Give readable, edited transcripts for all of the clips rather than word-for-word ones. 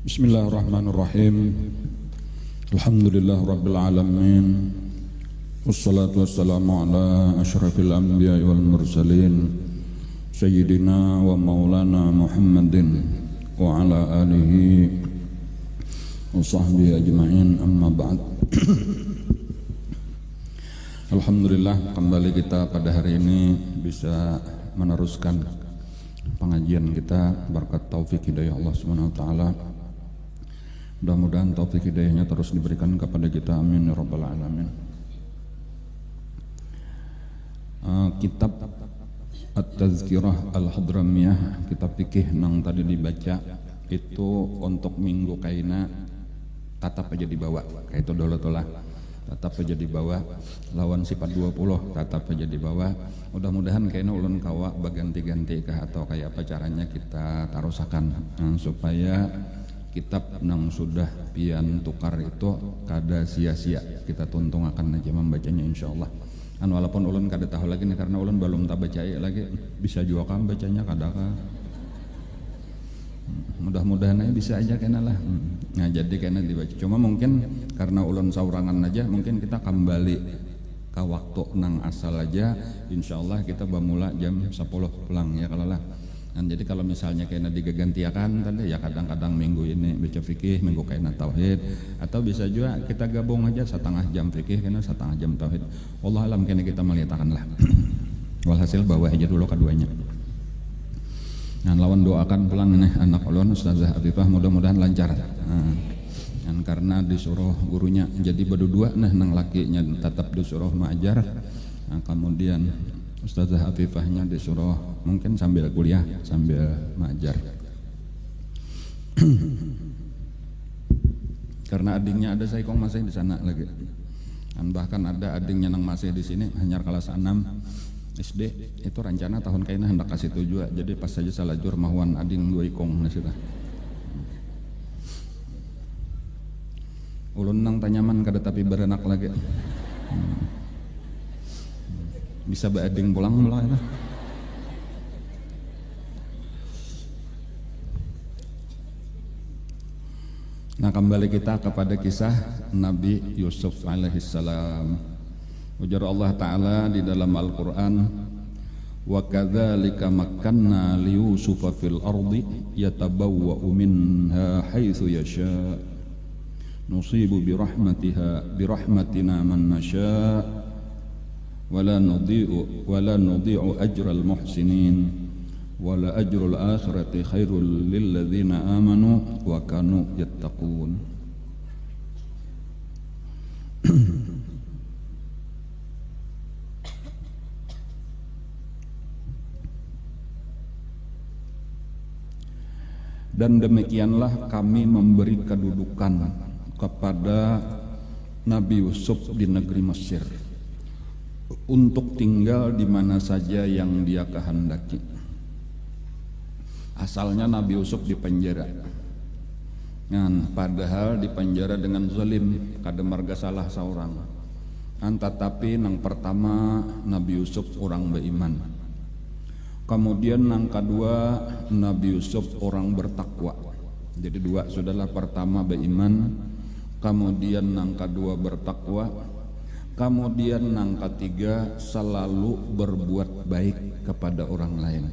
Bismillahirrahmanirrahim. Alhamdulillah rabbil alamin. Wassalatu wassalamu ala asyrafil anbiya'i wal mursalin sayyidina wa maulana Muhammadin wa ala alihi wa sahbihi ajma'in, amma ba'd. Alhamdulillah, kembali kita pada hari ini bisa meneruskan pengajian kita berkat taufik hidayah Allah Subhanahu wa taala. Mudah-mudahan taufik hidayahnya terus diberikan kepada kita, amin ya rabbal alamin. Kitab At-Tazkirah Al-Hadramiyah, kitab fikih nang tadi dibaca itu untuk minggu kaina tatap aja dibawa kayak itu dulu tulah, tatap aja dibawa lawan sifat 20 tatap aja dibawa. Mudah-mudahan kayaknya ulun kawa baganti-ganti kah atau kayak apa caranya kita tarusakan supaya kitab nang sudah pian tukar itu kada sia-sia, kita tuntung akan aja membacanya insyaallah. Walaupun ulun kada tahu lagi nih karena ulun belum tak baca lagi, bisa juga kan bacanya kadang. Mudah-mudahan aja bisa aja kena lah. Nah jadi kena dibaca. Cuma mungkin karena ulun saurangan aja, mungkin kita kembali ke waktu nang asal aja. Insyaallah kita bamula jam 10 pulang ya kalau lah. Dan jadi kalau misalnya kena digantiakan tadi ya kadang-kadang minggu ini baca fikih, minggu kena tauhid, atau bisa juga kita gabung aja setengah jam fikih kena setengah jam tauhid. Wallah alam kena kita melihatkan lah. Walhasil bawa aja dulu keduanya. Nah, lawan doakan pulang nih anak ulun Ustazah Afifah, mudah-mudahan lancar. Dan karena disuruh gurunya jadi berdua, nah nang lakinya tetap disuruh mengajar. Nah, kemudian Ustazah Afifahnya disuruh mungkin sambil kuliah, sambil mengajar. Karena adiknya ada saya kong masih di sana lagi. Dan bahkan ada adiknya nang masih di sini hanya kelas 6 SD, itu rencana tahun kayaknya hendak kasih tujuh, jadi pas saja salajur mahuan ading dua ikong nasita. Ulun nang tanyaman kada tapi berenak lagi. Bisa beading pulang mulai itu. Nah kembali kita kepada kisah Nabi Yusuf alaihissalam. Ujar Allah Ta'ala di dalam Al-Quran, wa kadzalika makkanna li Yusufa fil ardi yatabawwa'u minha haitsu yasha' nusibu bi rahmatina man nasha' wa la nudhi'u ajral muhsinin wa la ajrul akhirati khairul lil ladzina amanu wa kanu yattaqun. Dan demikianlah kami memberi kedudukan kepada Nabi Yusuf di negeri Mesir untuk tinggal di mana saja yang dia kehendaki. Asalnya Nabi Yusuf di penjara, padahal di penjara dengan zalim, kada marga salah seorang. Tetapi nang pertama Nabi Yusuf orang beriman. Kemudian yang kedua Nabi Yusuf orang bertakwa. Jadi dua sudahlah, pertama beriman, kemudian yang kedua bertakwa, kemudian yang ketiga selalu berbuat baik kepada orang lain.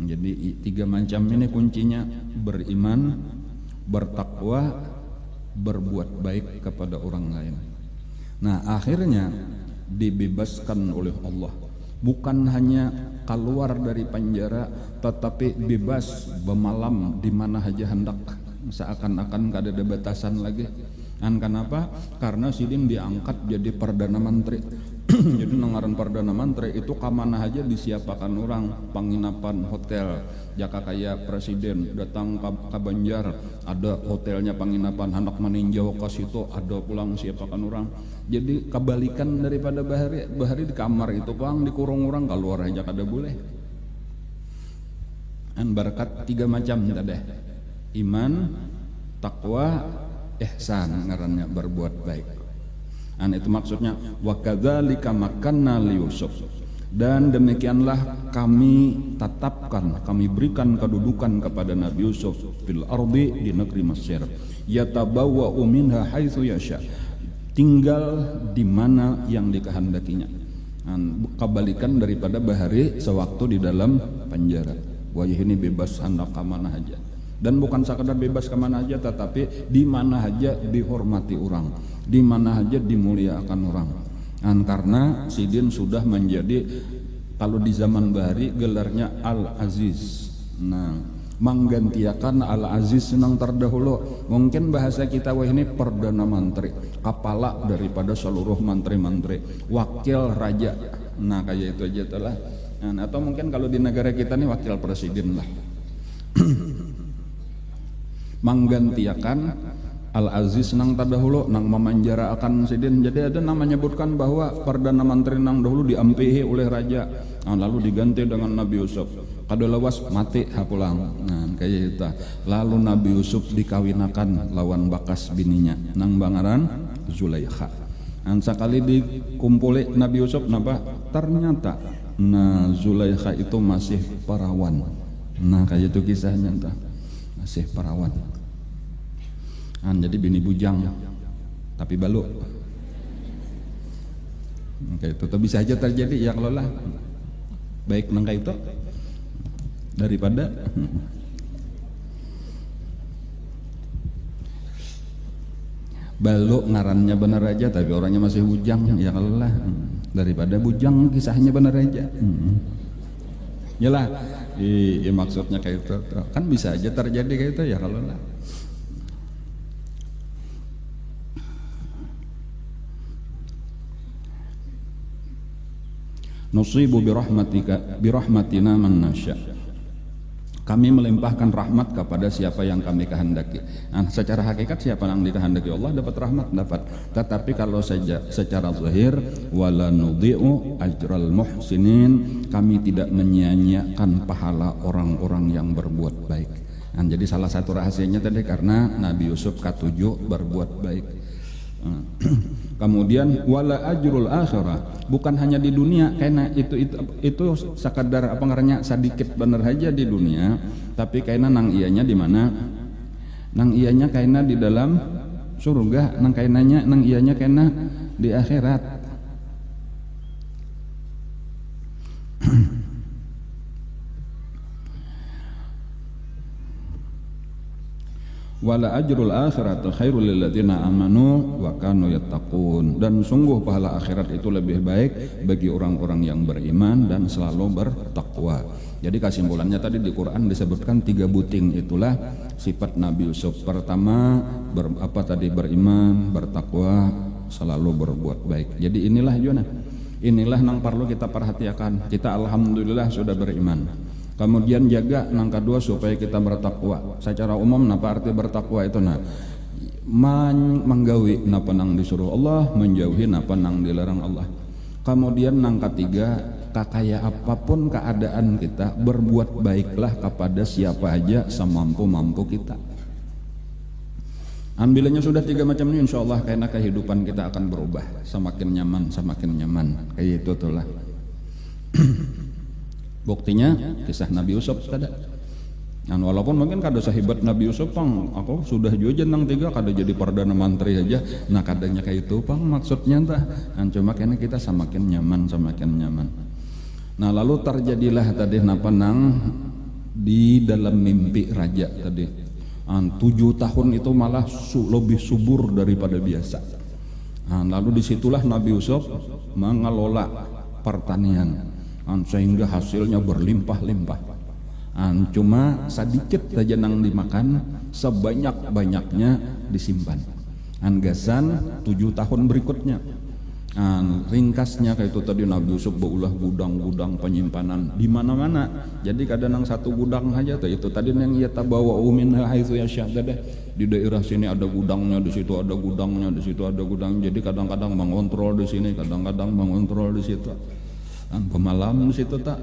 Jadi tiga macam ini kuncinya: beriman, bertakwa, berbuat baik kepada orang lain. Nah akhirnya dibebaskan oleh Allah. Bukan hanya keluar dari penjara, tetapi bebas bermalam di mana saja hendak, seakan-akan tidak ada batasan lagi. Dan kenapa? Karena sidin diangkat jadi perdana menteri. Jadi nengaran perdana menteri itu kamana aja disiapakan orang, penginapan hotel. Jaka kayak presiden datang ke Banjar, ada hotelnya penginapan, hendak meninjau ke situ ada pulang siapakan orang. Jadi kebalikan daripada bahari di kamar itu pang dikurung orang, keluar aja kada boleh. Dan berkat tiga macam tadi: iman, takwa, ihsan, ngarannya berbuat baik. Dan itu maksudnya wa kadzalika makanna li Yusuf. Dan demikianlah kami tetapkan, kami berikan kedudukan kepada Nabi Yusuf fil ardi, di negeri Mesir. Yatabawwa'u minha haitsu yasha, tinggal di mana yang dikehendakinya. Kebalikan daripada bahari sewaktu di dalam penjara. Wajah ini bebas hendak ke mana aja. Dan bukan sekadar bebas ke mana aja, tetapi di mana aja dihormati orang, di mana aja dimuliakan orang. Karena Sidin sudah menjadi, kalau di zaman bahari gelarnya Al-Aziz. Nah, menggantikan Al-Aziz yang terdahulu. Mungkin bahasa kita wah ini perdana menteri, kepala daripada seluruh menteri-menteri, wakil raja. Nah, kayak itu aja telah. Nah, atau mungkin kalau di negara kita nih wakil presiden lah. Menggantikan Al-Aziz nang terdahulu, nang memanjara akan Sidin. Jadi ada nama menyebutkan bahwa perdana menteri nang dahulu diampihi oleh raja, lalu diganti dengan Nabi Yusuf. Kada lawas mati hapulang. Nah, kayak itu. Lalu Nabi Yusuf dikawinakan lawan bakas bininya nang bangaran Zulaikha. Sekali dikumpuli Nabi Yusuf napa? Ternyata Zulaikha itu masih perawan. Nah, kayak itu kisahnya entah. Masih perawan. Jadi bini bujang tapi baluk. Kayak itu bisa aja terjadi ya, kalau lah baik nangka itu daripada baluk ngarannya benar aja tapi orangnya masih bujang, ya kalau lah daripada bujang kisahnya benar aja. Yalah, iya maksudnya kayak itu kan bisa aja terjadi kayak itu ya kalau lah. Nusibu birahmatina man nasya. Kami melimpahkan rahmat kepada siapa yang kami kehendaki. Secara hakikat siapa yang dikehendaki Allah dapat rahmat, dapat. Tetapi kalau saja secara zahir, wala nudhi'u ajral muhsinin, kami tidak menyia-nyiakan pahala orang-orang yang berbuat baik. Jadi salah satu rahasianya tadi karena Nabi Yusuf ketujuh berbuat baik. Kemudian wala ajrul akhirah, bukan hanya di dunia, karena itu sekadar apa ngarannya sedikit bener aja di dunia, tapi karena nang ianya di mana? Nang ianya karena di dalam surga, nang kainanya nang ianya karena di akhirat. Wala ajrul akhirati khairul lil ladzina amanu wa kanu yattaqun, dan sungguh pahala akhirat itu lebih baik bagi orang-orang yang beriman dan selalu bertakwa. Jadi kesimpulannya tadi di Quran disebutkan 3 buting, itulah sifat Nabi Yusuf. Pertama beriman, bertakwa, selalu berbuat baik. Jadi inilah Yona, inilah yang perlu kita perhatikan. Kita alhamdulillah sudah beriman. Kemudian jaga nang kedua supaya kita bertakwa. Secara umum napa arti bertakwa itu? Menggawi napa nang disuruh Allah, menjauhi napa nang dilarang Allah. Kemudian nang ketiga, kakaya apapun keadaan kita, berbuat baiklah kepada siapa aja semampu-mampu kita. Ambilannya sudah 3 macam ini, insya Allah karena kehidupan kita akan berubah, semakin nyaman, kayak itu tuh lah. Buktinya kisah Nabi Yusuf kada. Walaupun mungkin kada sahibat Nabi Yusuf pang, aku sudah juga nang 3 kada jadi perdana menteri aja. Nah kadanya kayak itu pang maksudnya entah. Cuma karena kita semakin nyaman. Nah lalu terjadilah tadi napa nang di dalam mimpi raja tadi. 7 tahun itu malah lebih subur daripada biasa. Lalu disitulah Nabi Yusuf mengelola pertanian. Sehingga hasilnya berlimpah-limpah. Cuma sedikit saja nang dimakan, sebanyak-banyaknya disimpan. Gasan 7 tahun berikutnya. Ringkasnya kayak itu tadi Nabi Yusuf beulah gudang-gudang penyimpanan di mana-mana. Jadi kadang satu gudang aja tuh itu tadi yang ia tabawa minha haitsu yasha. Di daerah sini ada gudangnya, di situ ada gudangnya, di situ ada gudang. Jadi kadang-kadang mengontrol di sini, kadang-kadang mengontrol di situ. Pemalam di situ tak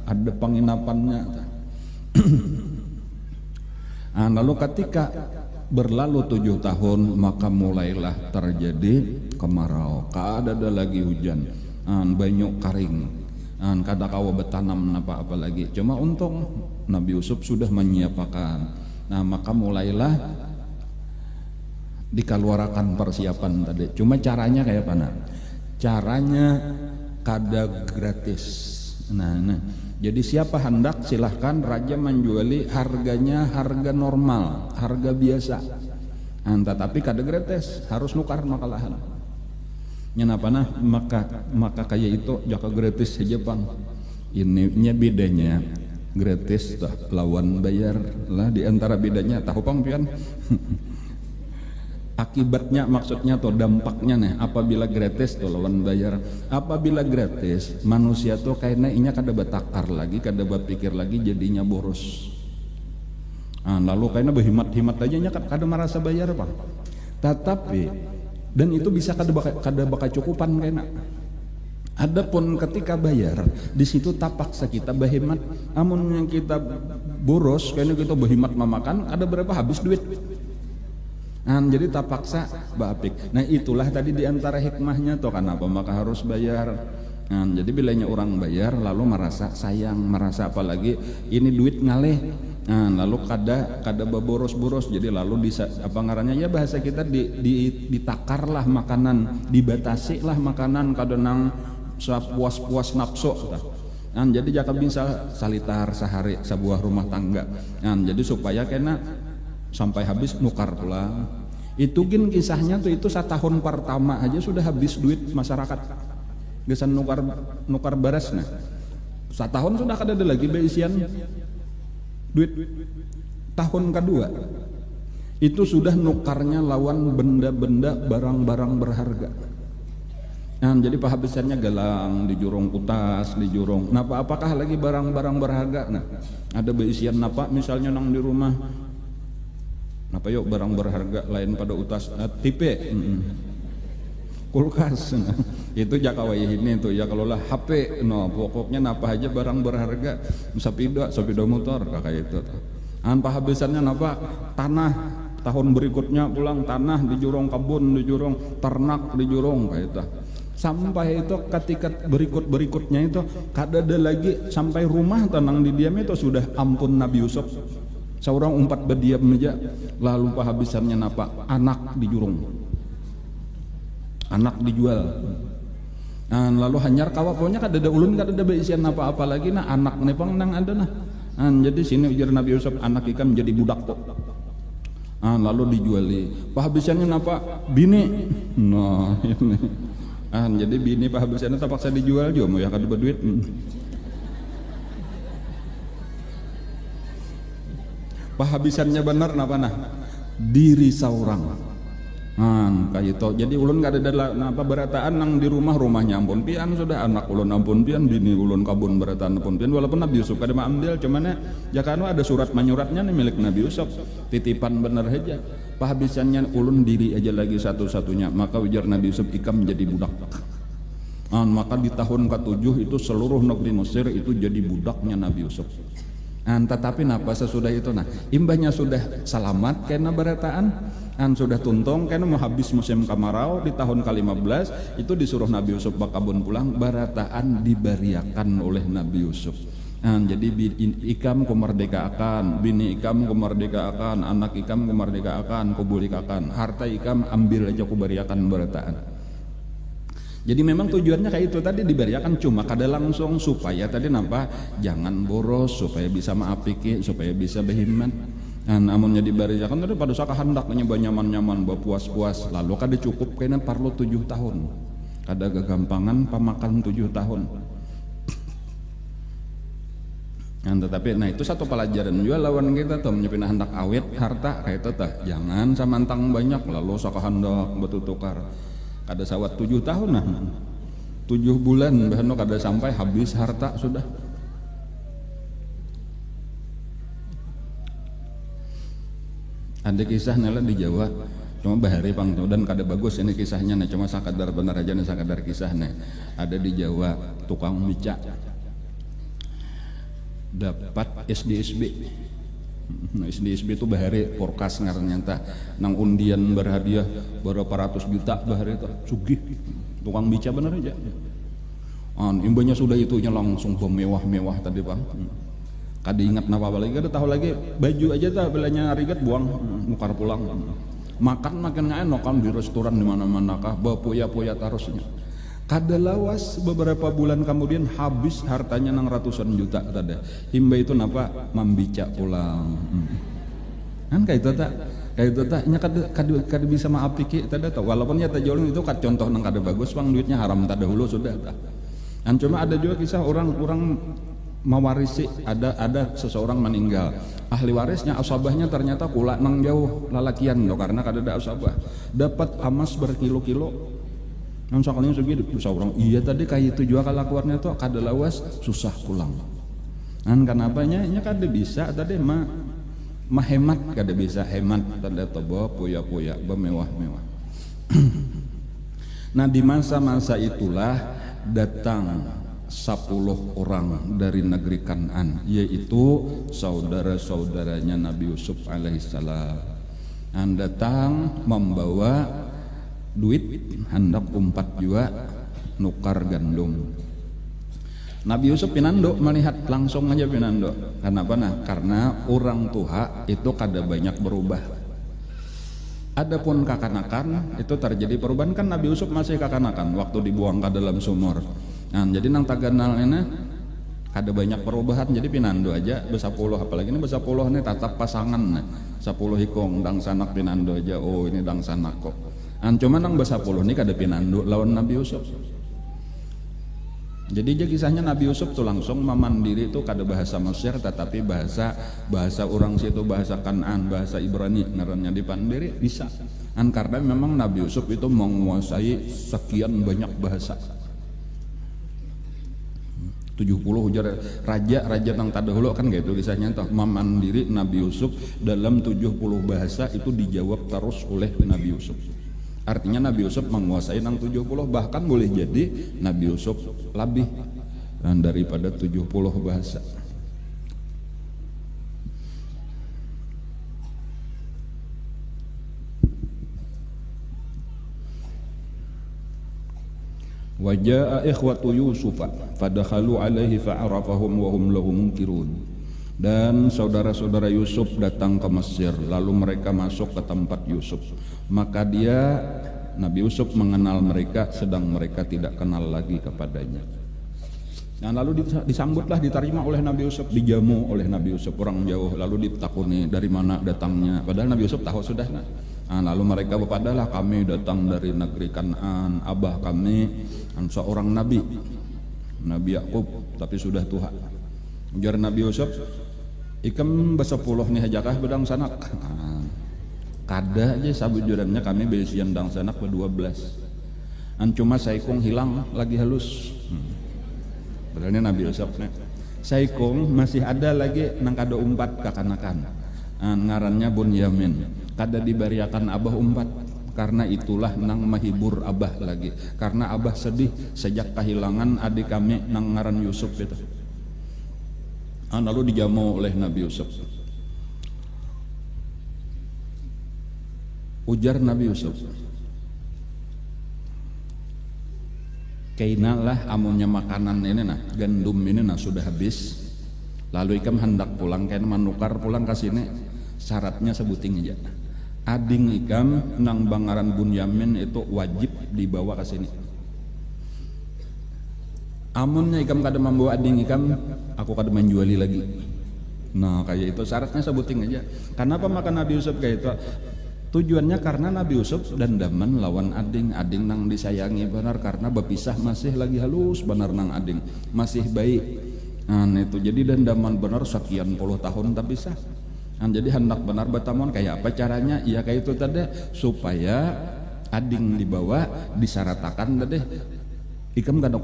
ada penginapannya. Lalu ketika berlalu 7 tahun maka mulailah terjadi kemarau, kada ada lagi hujan, banyu kering. kada kawa betanam apa lagi. Cuma untung Nabi Yusuf sudah menyiapkan. Nah maka mulailah dikeluarkan persiapan tadi. Cuma caranya kayak mana? Caranya kada gratis. Nah, jadi siapa hendak silahkan, raja menjuali harganya harga normal, harga biasa. Tetapi kada gratis, harus nukar makalahan. Kenapa nah? Maka kayak itu jaka gratis saja bang. Ininya bedanya gratis tuh lawan bayar lah, di antara bedanya tahu bang pian. Akibatnya maksudnya atau dampaknya nih, apabila gratis tuh lawan bayar. Apabila gratis manusia tuh kayaknya inya kada batakar lagi, kada berpikir lagi, jadinya boros. Lalu kayaknya berhimat-himat aja nya kada merasa bayar bang. Tetapi dan itu bisa kada bakal cukupan kayaknya. Adapun ketika bayar di situ tapaksa kita berhemat. Amun yang kita boros kayaknya kita berhemat memakan, ada berapa habis duit. Jadi tak paksa bapik. Nah itulah tadi diantara hikmahnya tuh, kenapa maka harus bayar. Jadi bilanya orang bayar lalu merasa sayang, merasa apalagi ini duit ngalih. Lalu kada boros-boros, jadi lalu apa ngarannya ya bahasa kita ditakar lah makanan, dibatasi lah makanan, kada nang puas-puas nafsu. Jadi jangan bisa salitar sehari sebuah rumah tangga. Jadi supaya kena sampai habis nukar pulang. Itu gin kisahnya tuh itu 1 tahun pertama aja sudah habis duit masyarakat. Gesan nukar baras nah. 1 tahun sudah kada ada lagi beisian duit. Tahun kedua itu sudah nukarnya lawan benda-benda, barang-barang berharga. Jadi penghabisannya gelang, di jurung kutas, di jurung. Nah, apakah lagi barang-barang berharga? Nah, ada beisian apa misalnya nang di rumah. Apa yuk barang berharga lain pada utas tipe kulkas itu jakawai ini tuh ya, kalau lah HP pokoknya napa aja barang berharga, sepeda motor kayak itu tuh. Habisannya napa tanah, tahun berikutnya pulang tanah di jurong kebun, di jurong ternak, di jurong kayak itu. Sampai itu ketika berikutnya itu kada ada lagi, sampai rumah tenang di diam itu sudah ampun Nabi Yusuf. Seorang umpat berdiam aja, lalu penghabisannya napa? Anak di jurung, anak dijual. Lalu hanyar kawa pokoknya kada ada ulun, kada ada beisian apa-apa lagi. Nah anak nih pang nang ada nah. Jadi sini ujar Nabi Yusuf, anak ikan menjadi budak kok. Lalu dijuali. Penghabisannya napa? Bini. Nah ini. Jadi bini penghabisannya terpaksa dijual juga, mau ya kada berduit. Penghabisannya benar napa nah? Diri seorang. Kayak itu. Jadi ulun gak ada napa berataan nang di rumahnya ampun pian, sudah anak ulun ampun pian, bini ulun kabun berataan ampun pian, walaupun Nabi Yusuf kada ambil, cuman ya kan ada surat menyuratnya nih milik Nabi Yusuf, titipan bener aja. Penghabisannya ulun diri aja lagi satu-satunya, maka ujar Nabi Yusuf ikam menjadi budak. Maka di tahun ke-7 itu seluruh negeri Mesir itu jadi budaknya Nabi Yusuf. Tetapi napa sesudah itu nah imbahnya sudah selamat karena berataan, sudah tuntung karena mau habis musim kemarau di tahun ke-15 itu disuruh Nabi Yusuf bakabun pulang, barataan dibariakan oleh Nabi Yusuf. Jadi ikam kumerdekakan, bini ikam kumerdekakan, anak ikam kumerdekakan, kubulikakan, harta ikam ambil aja kubariakan barataan. Jadi memang tujuannya kayak itu tadi, diberiakan cuma kada langsung supaya tadi nampak jangan boros, supaya bisa maapiki, supaya bisa berhemat. Namunnya diberiakan tadi pada saat hendaknya nyaman-nyaman, puas-puas, lalu kada cukup kayaknya perlu 7 tahun. Kada kegampangan pemakan 7 tahun. Tetapi nah itu satu pelajaran juga lawan kita tuh, menyepina hendak awet harta kayak itu tah. Jangan samantang banyak lalu sok hendak betutukar. Kada sawat 7 tahun nah 7 bulan bahkan kada sampai habis harta sudah. Ada kisah nela di Jawa cuma bahari pang dan kada bagus ini kisahnya nah, cuma sakadar benar aja nih, sakadar kisahnya. Ada di Jawa tukang beca dapat SDSB. Nah, SDSB itu bahari forecast ngarannya entah nang undian berhadiah berapa ratus juta bahari itu sugih tukang beca bener aja. Imbanya sudah itunya langsung bermewah-mewah tadi Pak. Kada ingat napa lagi, kada tahu lagi baju aja tak belanya riget buang, nukar pulang. Makan makannya enak kan di restoran di mana-mana kah, bapoya-poya tarusnya. Kada lawas beberapa bulan kemudian habis hartanya nang ratusan juta tadi. Imba itu napa membica pulang. Kan kayak itu tak nya kada bisa maafiki tadi tahu. Walaupun ya tajolong itu kan contoh nang kada bagus, bang duitnya haram tadi dulu sudah tak. Dan cuma ada juga kisah orang mewarisi, ada seseorang meninggal, ahli warisnya asabahnya ternyata kula nang jauh lalakian loh, karena kada ada asabah, dapat emas berkilo-kilo. Nang sakalinya segitu seorang iya tadi kayak itu juga kalakuannya tuh kada lawas susah pulang. Kan kenapanya nya kada bisa tadi hemat kada bisa hemat tadi tobo poya-poya bermewah-mewah. Nah di masa-masa itulah datang 10 orang dari negeri Kan'an, yaitu saudara-saudaranya Nabi Yusuf alaihissalam. Datang membawa duit hendak 4 jua nukar gandum. Nabi Yusuf pinando melihat langsung aja pinando. Kenapa? Karena orang tua itu kada banyak berubah. Adapun kakanakan itu terjadi perubahan, kan Nabi Yusuf masih kakanakan waktu dibuang ke dalam sumur. Jadi nang taganal ini ada banyak perubahan, jadi pinando aja besapuluh, apalagi ini besapuluh nih tatap pasangan 10 hikong dang sanak pinando aja, oh ini dang sanak kok. Cuma nang besapuluh nih kada pinando lawan Nabi Yusuf. Jadi aja kisahnya Nabi Yusuf tuh langsung memandiri itu kada bahasa Mesir, tetapi bahasa orang situ, bahasa Kan'an, bahasa Ibrani ngarannya dipandiri bisa. Karena memang Nabi Yusuf itu menguasai sekian banyak bahasa. 70 ujar raja nang tadahulu kan gitu kisahnya toh, memandiri Nabi Yusuf dalam 70 bahasa itu dijawab terus oleh Nabi Yusuf. Artinya Nabi Yusuf menguasai nang 70, bahkan boleh jadi Nabi Yusuf lebih daripada 70 bahasa. Wajaa ikhwatu Yusuf fadakhalu alaihi fa'arafahum wa hum lahu munkirun. Dan saudara-saudara Yusuf datang ke Mesir, lalu mereka masuk ke tempat Yusuf. Maka dia Nabi Yusuf mengenal mereka, sedang mereka tidak kenal lagi kepadanya. Nah, lalu disambutlah, diterima oleh Nabi Yusuf, dijamu oleh Nabi Yusuf orang jauh, lalu ditakuni dari mana datangnya. Padahal Nabi Yusuf tahu sudah. Lalu mereka berpadalah, kami datang dari negeri Kan'an, abah kami seorang nabi, Nabi Yakub, tapi sudah tua. Ujar Nabi Yusuf, ikam besapuluh nih hajakah bedang sanak. Kada aja sabujurannya kami besian dang sanak ke-12. Cuma saikung hilang lagi halus. Padahal Nabi Yusuf saikung masih ada lagi nang kada 4 kakanakan. Ngarannya Bunyamin. Kada dibariakan abah 4. Karena itulah nang mahibur abah lagi. Karena abah sedih sejak kehilangan adik kami nang ngaran Yusuf itu. Lalu dijamu oleh Nabi Yusuf. Ujar Nabi Yusuf, kaina lah amunnya makanan ini gandum ini sudah habis. Lalu ikam hendak pulang, kain menukar pulang ke sini. Syaratnya sebuting aja. Ading ikam nang bangaran Bunyamin itu wajib dibawa ke sini. Amunnya ikam kada membawa ading ikam, aku kada menjuali lagi. Nah kayak itu syaratnya sebuting aja. Kenapa makan Nabi Yusuf kayak itu? Tujuannya karena Nabi Yusuf dan daman lawan ading nang disayangi benar, karena berpisah masih lagi halus benar nang ading masih baik. Itu jadi dandaman benar sekian puluh tahun tak bisa. Jadi hendak benar bertamon kayak apa caranya? Ya kayak itu tadi, supaya ading dibawa disaratakan tadi. Ikam kada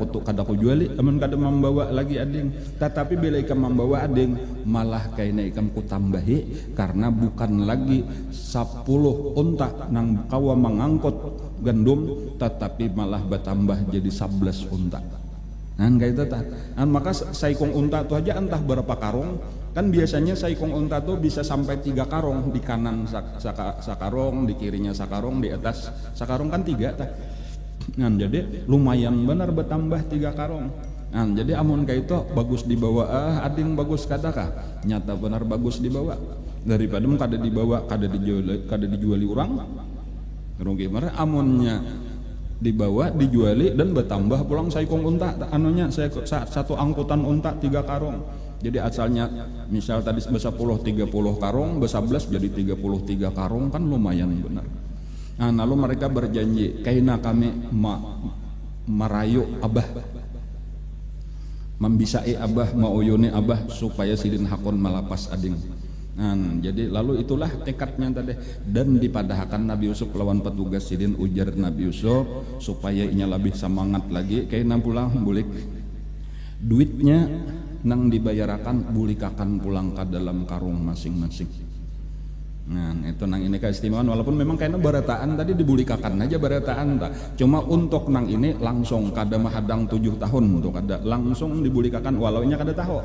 ku juali, amun kada membawa lagi ading. Tetapi bila ikam membawa ading, malah kaina ikam ku tambahi, karena bukan lagi 10 unta nang kawa mengangkut gandum, tetapi malah bertambah jadi 11 unta. Kayak itu tak. Maka saikong unta itu aja entah berapa karung. Kan biasanya saikong unta itu bisa sampai 3 karung, di kanan sakarong, di kirinya sakarong, di atas sakarong kan 3 tak. Nah, jadi lumayan benar bertambah 3 karung. Nah, jadi amun kayak itu bagus dibawa ading bagus kadakah nyata benar bagus dibawa daripada kada dibawa kada dijuali orang rugi mana amunnya dibawa dijuali dan bertambah pulang saikong unta anunya saya satu angkutan unta 3 karung. Jadi asalnya misal tadi besar 30 karung besar 11 jadi 33 karung kan lumayan benar. Nah, lalu mereka berjanji kaina kami merayu abah membisai abah mauyuni abah supaya sidin hakon malapas ading. Nah, jadi lalu itulah tekadnya tadi dan dipadahkan Nabi Yusuf lawan petugas sidin ujar Nabi Yusuf supaya inya lebih semangat lagi kaina pulang bulik duitnya nang dibayarakan bulikakan pulang ke dalam karung masing-masing. Nah, itu nang ini keistimewaan walaupun memang kayaknya barataan tadi dibulikakan aja barataan tak. Cuma untuk nang ini langsung kada mahadang 7 tahun untuk kada langsung dibulikakan walau nya kada tahu.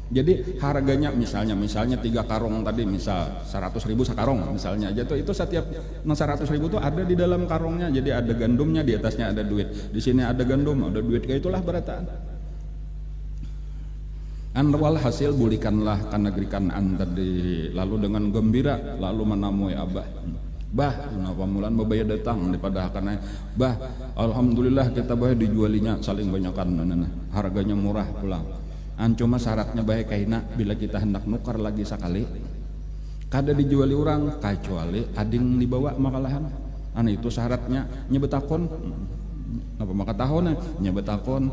Jadi harganya misalnya 3 karung tadi misal 100.000 sakarung misalnya aja tuh itu setiap 100.000 tuh ada di dalam karungnya. Jadi ada gandumnya di atasnya ada duit. Di sini ada gandum, ada duit kayak itulah barataan. Anwal hasil bulikanlah kan negeri Kanaan tadi lalu dengan gembira lalu menamui abah kenapa mulan babaya datang daripada karena bah alhamdulillah kita bayar dijualinya saling banyakan harganya murah pulang cuma syaratnya baik kaina bila kita hendak nukar lagi sekali kada dijuali orang kecuali ading dibawa makalahan itu syaratnya nyebetakon apa maka tahun nyebetakon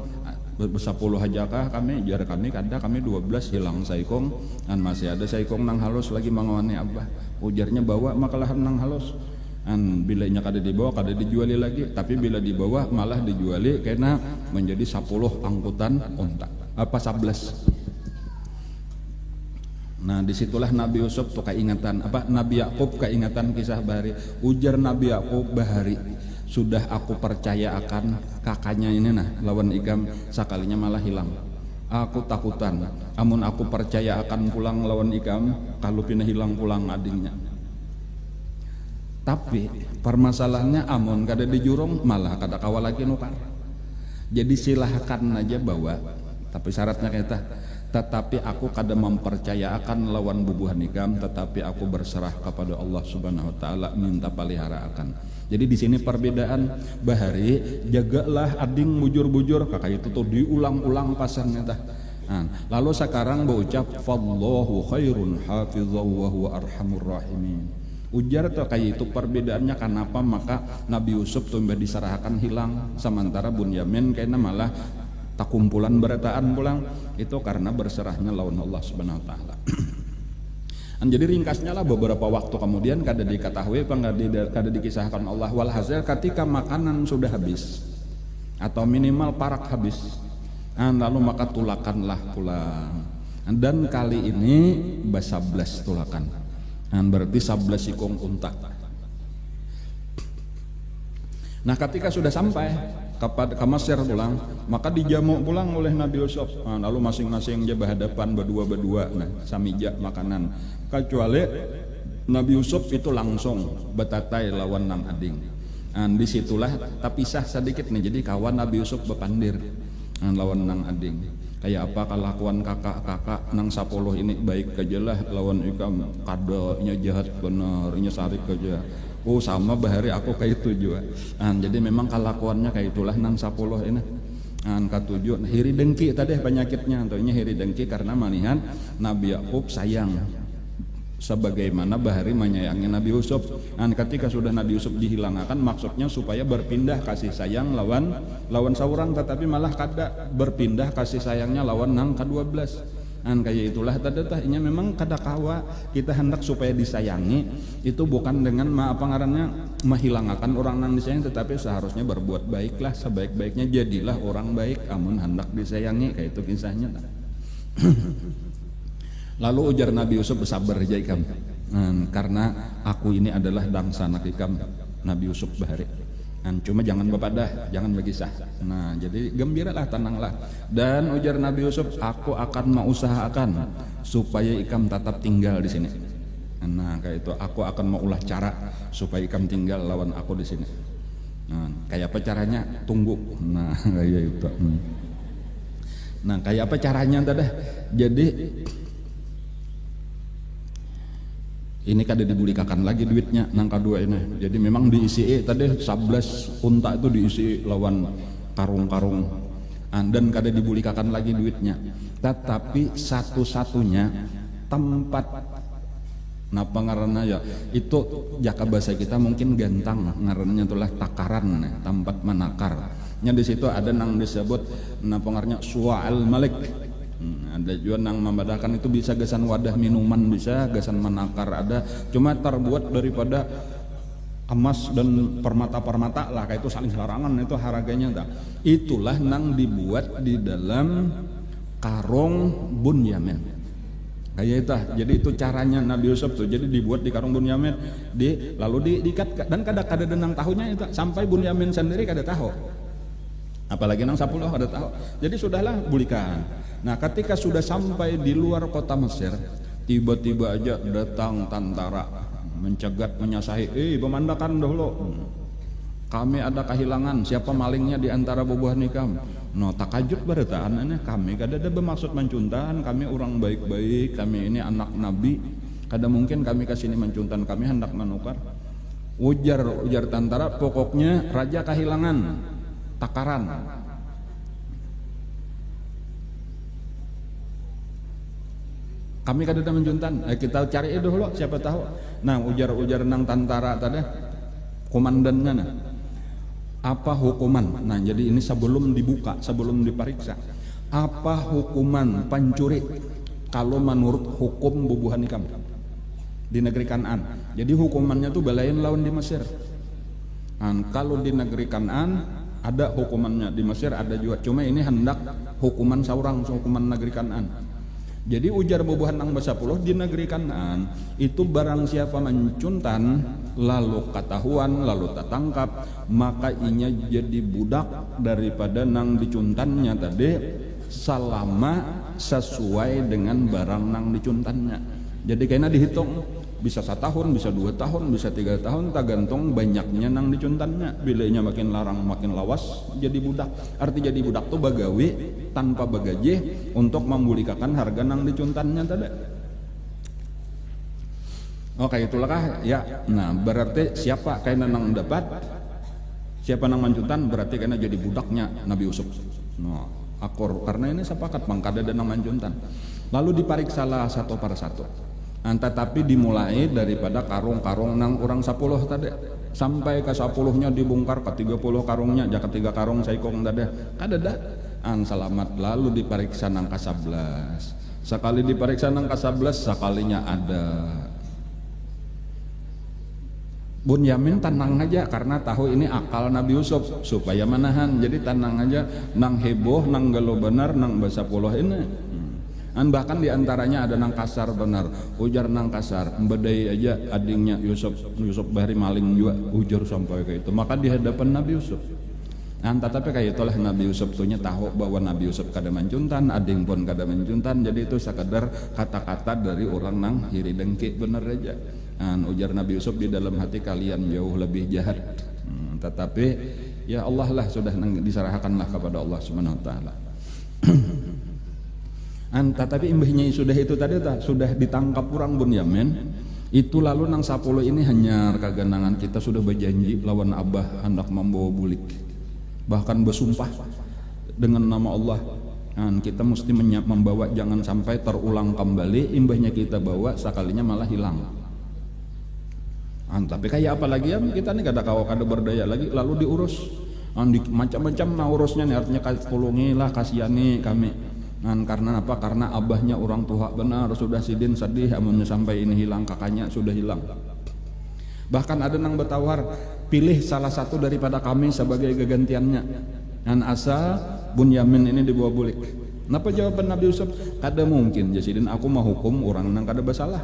bersapuluh hajakah kami jar kami kada kami 12 hilang saikong dan masih ada saikong nang halus lagi mangawani abah ujarnya bawa makalahan nang halus an bila nya kada dibawa kada dijuali lagi tapi bila dibawa malah dijuali karena menjadi 10 angkutan unta apa 11. Nah disitulah Nabi Yusuf tuh keingatan apa Nabi Yakub keingatan kisah Bahari ujar Nabi Yakub Bahari sudah aku percaya akan kakaknya ini lawan Ikam sakalinya malah hilang aku takutan amun aku percaya akan pulang lawan Ikam kalau pindah hilang pulang adingnya tapi permasalahannya amun kada dijurung malah kada kawal lagi nukar jadi silahkan aja bawa tapi syaratnya kita tetapi aku kada mempercayakan lawan bubuhan Ikam tetapi aku berserah kepada Allah Subhanahu wa taala minta pelihara akan. Jadi di sini perbedaan Bahari jagalah ading bujur-bujur kakak itu tuh diulang-ulang pasangnya tah. Nah, lalu sekarang berucap fallahu khairun hafizhahu wa huwa arhamur rahimin. Ujar tuh kayak itu perbedaannya kenapa maka Nabi Yusuf tuh diserahkan hilang sementara Bunyamin kayaknya malah tak kumpulan berataan pulang itu karena berserahnya lawan Allah Subhanahu wa taala. Jadi ringkasnya lah beberapa waktu kemudian kada diketahui kada dikisahkan Allah walhasil ketika makanan sudah habis atau minimal parak habis lalu maka tulakanlah pulang dan kali ini basablas tulakan berarti 11 sikong unta. Nah ketika sudah sampai ke Mesir pulang maka dijamu pulang oleh Nabi Yusuf lalu masing-masing dia berhadapan berdua samija makanan kecuali Nabi Yusuf itu langsung betatai lawan nang ading disitulah terpisah sedikit nih jadi kawan Nabi Yusuf bepandir lawan nang ading kayak apa kelakuan kakak nang 10 ini baik aja lah lawan Ikam kadonya jahat bener nya sarik aja sama Bahari aku kayak itu juga jadi memang kelakuannya kayak itulah nang 10 ini katujuh hiri dengki tadi penyakitnya tentunya hiri dengki karena manihan Nabi Yakub sayang sebagaimana Bahari menyayangi Nabi Yusuf ketika sudah Nabi Yusuf dihilangkan maksudnya supaya berpindah kasih sayang lawan sauran tetapi malah kada berpindah kasih sayangnya lawan nang ke-12 kayak itulah tadanya memang kada kawa kita hendak supaya disayangi itu bukan dengan menghilangkan orang yang disayang tetapi seharusnya berbuat baiklah sebaik-baiknya jadilah orang baik amun hendak disayangi kayak itu kisahnya. Lalu ujar Nabi Yusuf bersabar aja Ikam karena aku ini adalah bangsa anak Ikam Nabi Yusuf Bahari cuma jangan bepadah, jangan berkisah. Nah, jadi gembiralah, tenanglah. Dan ujar Nabi Yusuf, aku akan mengusahakan supaya Ikam tetap tinggal di sini. Nah, kayak itu, aku akan mengulah cara supaya Ikam tinggal lawan aku di sini. Nah, kayak apa caranya? Tunggu. Nah, kayak itu. Nah, kayak apa caranya tadi? Jadi ini kada dibulikakan lagi duitnya nang kadua ini. Jadi memang diisi tadi 11 unta itu diisi lawan karung-karung dan kada dibulikakan lagi duitnya. Tetapi satu-satunya tempat napa ngaranna ya itu jaka bahasa kita mungkin gantang ngarannya itulah takaran tempat menakar. Nya di situ ada nang disebut napa ngarannya sua'al malik. Ada juga nang membadakan itu bisa gasan wadah minuman, bisa gasan menakar ada, cuma terbuat daripada emas dan permata-permata lah, kayak itu saling larangan itu harganya tak. Itulah nang dibuat di dalam karung Bunyamin kayak itu. Jadi itu caranya Nabi Yusuf tuh, jadi dibuat di karung Bunyamin lalu diikat dan kada nang tahunya itu sampai Bunyamin sendiri kada tahu, apalagi nang 10 kada tahu. Jadi sudahlah bulikan. Nah, ketika sudah sampai di luar kota Mesir, tiba-tiba aja datang tentara mencegat, menyasahi, pemandakan dahulu. Kami ada kehilangan, siapa malingnya di antara bubuhan nikam. No, takajut beritaan ini kami kada ada bermaksud mencuntan, kami orang baik-baik, kami ini anak nabi, kada mungkin kami kesini mencuntan, kami hendak menukar. Ujar tentara, pokoknya raja kehilangan takaran. Kami kada ada menjuntan, kita cari dulu siapa tahu. Nah, ujar nang tentara tadi komandannya nah. Apa hukuman? Nah, jadi ini sebelum dibuka, sebelum diperiksa. Apa hukuman pencuri kalau menurut hukum bubuhan nikam di negeri Kanaan? Jadi hukumannya tuh balain lawan di Mesir. Kalau di negeri Kanaan ada hukumannya, di Mesir ada juga. Cuma ini hendak hukuman seorang, hukuman negeri Kanaan. Jadi ujar bubuhan nang basapuluh di negeri Kanaan itu barang siapa mencuntan lalu ketahuan lalu tertangkap maka inya jadi budak daripada nang dicuntannya tadi selama sesuai dengan barang nang dicuntannya. Jadi kayaknya dihitung bisa 1 tahun, bisa 2 tahun, bisa 3 tahun, tergantung banyaknya nang dicuntannya. Bilanya makin larang makin lawas jadi budak. Arti jadi budak tuh bagawi tanpa bagaji untuk membulikakan harga nang dicuntannya tadi. Oke, itulah kah ya. Nah, berarti siapa kayaknya nang dapat, siapa nang mencuntan berarti kayaknya jadi budaknya Nabi Yusuf. Nah, akor karena ini sepakat mangkada dan nang mencuntan. Lalu dipariksalah satu per satu. Tetapi dimulai daripada karung-karung nang orang 10 tadi sampai ke 10-nya dibongkar ke 30 karungnya, jaka 3 karung saikong tadi kadada selamat. Lalu diperiksa nang ke 11, sekali diperiksa nang ke 11 sekalinya ada. Bunyamin tenang aja karena tahu ini akal Nabi Yusuf supaya menahan, jadi tenang aja, nang heboh nang gelo benar nang bahasa puluh ini. Bahkan diantaranya ada nang kasar benar, ujar nang kasar, bedai aja adingnya Yusuf bari maling juga ujar sampai kayak itu, maka di hadapan Nabi Yusuf. Tetapi kayak itulah Nabi Yusuf tuhnya tahu bahwa Nabi Yusuf kada mencuntan, ading pun kada mencuntan, jadi itu sekadar kata-kata dari orang nang hiri dengki bener aja. Ujar Nabi Yusuf di dalam hati kalian jauh lebih jahat, tetapi ya Allah lah sudah diserahkanlah kepada Allah Subhanahu Wa Taala. Tetapi imbahnya sudah itu tadi sudah ditangkap orang Bunyamin itu, lalu nang 10 ini hanya kaganangan kita sudah berjanji lawan Abah hendak membawa bulik, bahkan bersumpah dengan nama Allah kita mesti membawa jangan sampai terulang kembali imbahnya kita bawa sekalinya malah hilang. Tapi kayak apa lagi ya kita nih kada berdaya lagi lalu diurus macam-macam nah urusnya nih, artinya tolongilah kasihani kami. Karena apa? Karena abahnya orang tua benar sudah sidin sedih amunnya sampai ini hilang, kakaknya sudah hilang. Bahkan ada nang bertawar pilih salah satu daripada kami sebagai gantiannya. Asal Bunyamin ini dibawa bulik. Napa jawaban Nabi Yusuf? Kada mungkin jasidin aku mau hukum orang nang kada bersalah.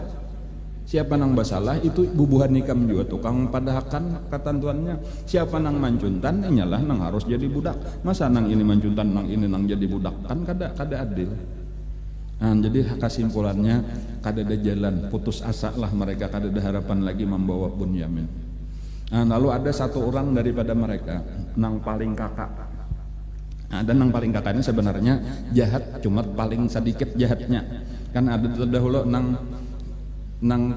Siapa nang bersalah itu bubuhan nikam juga tukang padahakan ketentuannya. Siapa nang mancuntan inyalah nang harus jadi budak. Masa nang ini mancuntan nang ini nang jadi budak, kan kada adil. Jadi kesimpulannya kada ada jalan, putus asa lah mereka, kada ada harapan lagi membawa Bunyamin. Lalu ada satu orang daripada mereka nang paling kakak. Dan nang paling kakak ini sebenarnya jahat, cuma paling sedikit jahatnya. Kan ada terdahulu nang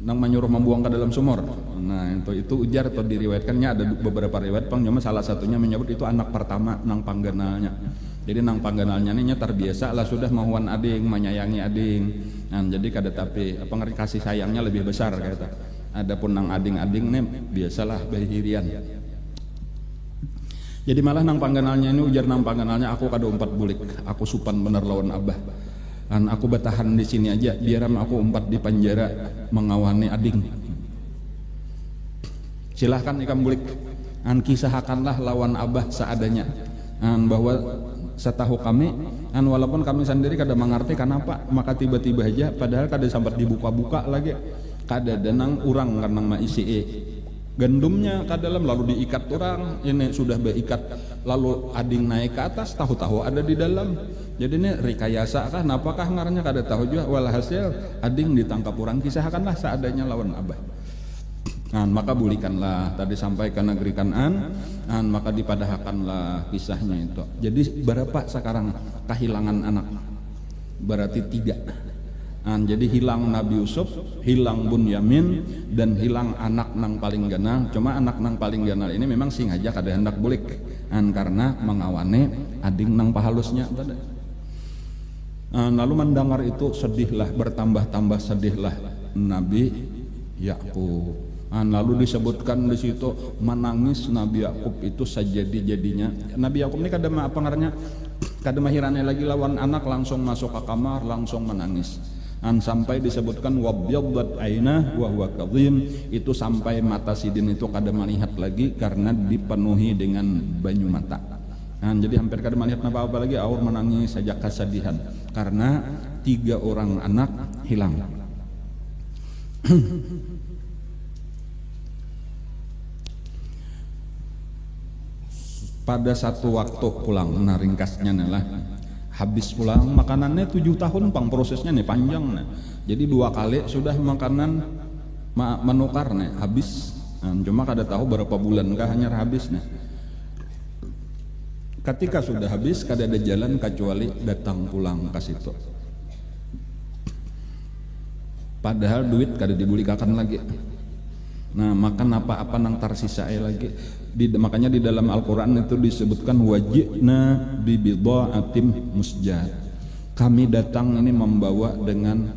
menyuruh membuang ke dalam sumur. Nah itu ujar atau diriwayatkannya ada beberapa riwayat pang, cuma salah satunya menyebut itu anak pertama nang pangganalnya. Jadi nang pangganalnya ini terbiasa lah sudah mahuan ading, menyayangi ading. Jadi kada tapi kasih sayangnya lebih besar kata. Adapun nang ading-ading nih biasalah bahirian. Jadi malah nang pangganalnya ini ujar nang pangganalnya, aku kada 4 bulik, aku supan bener lawan abah. Aku bertahan di sini aja, biar aku 4 di penjara mengawani ading. Silahkan ikam bulik, kisahkanlah lawan abah seadanya. Bahwa setahu kami, walaupun kami sendiri kada mengerti kenapa, maka tiba-tiba aja, padahal kada sampai dibuka-buka lagi. Kada denang urang karena maisi gandumnya ke dalam lalu diikat orang, ini sudah beikat lalu ading naik ke atas, tahu-tahu ada di dalam. Jadi ini rekayasa kah, napakah ngaranya kada tahu juga. Walhasil ading ditangkap orang, kisahkanlah seadanya lawan abah. Maka bulikanlah tadi sampai ke negeri Kan'an, maka dipadahkanlah kisahnya itu. Jadi berapa sekarang kehilangan anak? Berarti 3. Jadi hilang Nabi Yusuf, hilang Bunyamin, dan hilang anak nang paling ganal. Cuma anak nang paling ganal ini memang sengaja kada hendak bulik, karena mengawani ading nang pahalusnya. Lalu mendengar itu sedihlah, bertambah-tambah sedihlah Nabi Yakub. Lalu disebutkan di situ menangis Nabi Yakub itu sejadi-jadinya. Nabi Yakub ini kada apa ngaranya, kada mahirannya lagi lawan anak, langsung masuk ke kamar, langsung menangis. Sampai disebutkan wabyaddat ainah wa huwa kadhim, itu sampai mata sidin itu kada melihat lagi karena dipenuhi dengan banyu mata. Jadi hampir kada melihat apa-apa lagi, aur menangis saja kesedihan karena 3 orang anak hilang. Pada satu waktu pulang, ringkasnya adalah habis pulang makanannya 7 tahun pang, prosesnya nih panjang nih. Jadi 2 kali sudah makanan menukar nih habis. Cuma kada tahu berapa bulan kah hanya habis nih. Ketika sudah habis kada ada jalan kecuali datang pulang ke situ. Padahal duit kada dibulikakan lagi. Makan apa-apa nang tersisa lagi. Makanya di dalam Al-Quran itu disebutkan wajibna bibidha'atim musjad. Kami datang ini membawa dengan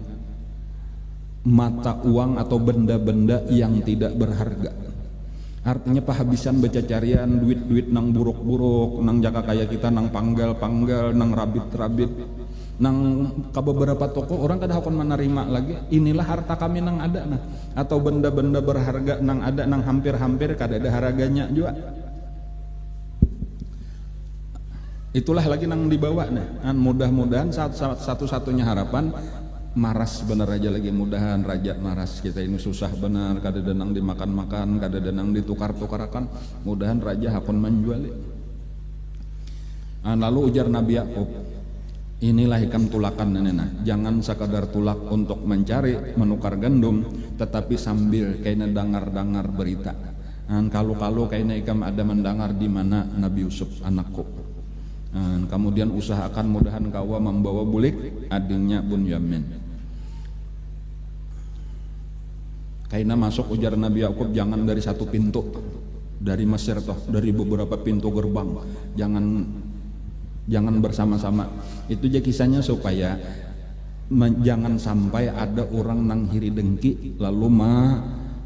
mata uang atau benda-benda yang tidak berharga. Artinya pahabisan becacarian duit-duit nang buruk-buruk, nang jaka kaya kita nang panggal-panggal, nang rabit-rabit, nang ke beberapa toko orang kada hakon menerima lagi. Inilah harta kami nang ada nah, atau benda-benda berharga nang ada nang hampir-hampir kada ada harganya juga. Itulah lagi nang dibawa nah. Mudah-mudahan satu-satunya harapan maras bener aja lagi, mudahan raja maras kita ini susah benar, kada denang dimakan-makan, kada denang ditukar-tukarakan, mudahan raja hakon menjuali. Lalu ujar Nabi Yakub, inilah hikam tulakan nenena, jangan sekadar tulak untuk mencari menukar gandum, tetapi sambil kayaknya dengar-dengar berita. Kalau kayaknya hikam ada mendengar di mana Nabi Yusuf anakku. Kemudian usahakan mudahan kawa membawa bulik adingnya Bunyamin. Kayaknya masuk ujar Nabi Yakub, jangan dari satu pintu dari Mesir toh, dari beberapa pintu gerbang, jangan bersama-sama. Itu aja kisahnya supaya jangan sampai ada orang nang hiri dengki lalu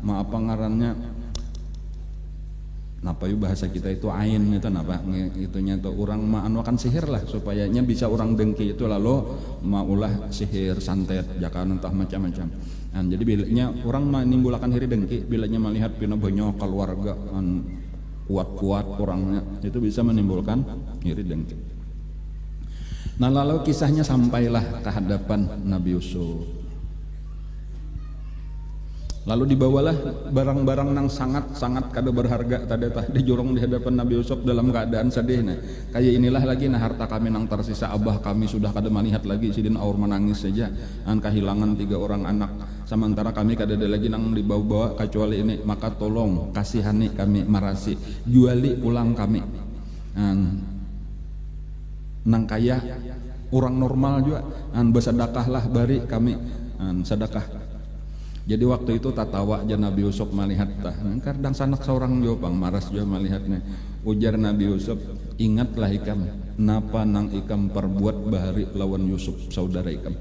apa ngarannya, napa yuk bahasa kita itu ain itu napa itunya itu orang akan sihir lah, supayanya bisa orang dengki itu lalu maulah sihir santet jakan entah macam-macam. Jadi bilanya orang menimbulkan hiri dengki, bilanya melihat pina banyak keluarga kuat-kuat orangnya, itu bisa menimbulkan hiri dengki. Lalu kisahnya sampailah ke hadapan Nabi Yusuf. Lalu dibawalah barang-barang nang sangat-sangat kada berharga tadi dijorong di hadapan Nabi Yusuf dalam keadaan sedih. Kayak inilah lagi harta kami nang tersisa, abah kami sudah kada melihat lagi, sidin aur menangis saja kehilangan 3 orang anak. sementara kami kadada lagi nang dibawa-bawa kecuali ini, maka tolong kasihani kami marasi, juali ulang kami. Nang kaya orang normal juga bersedekahlah bari kami sedekah. Jadi waktu itu tatawa aja Nabi Yusuf melihat tah kadang sanak seorang juga bang maras juga melihatnya. Ujar Nabi Yusuf, ingatlah ikam napa nang ikam perbuat bahari lawan Yusuf saudara ikam.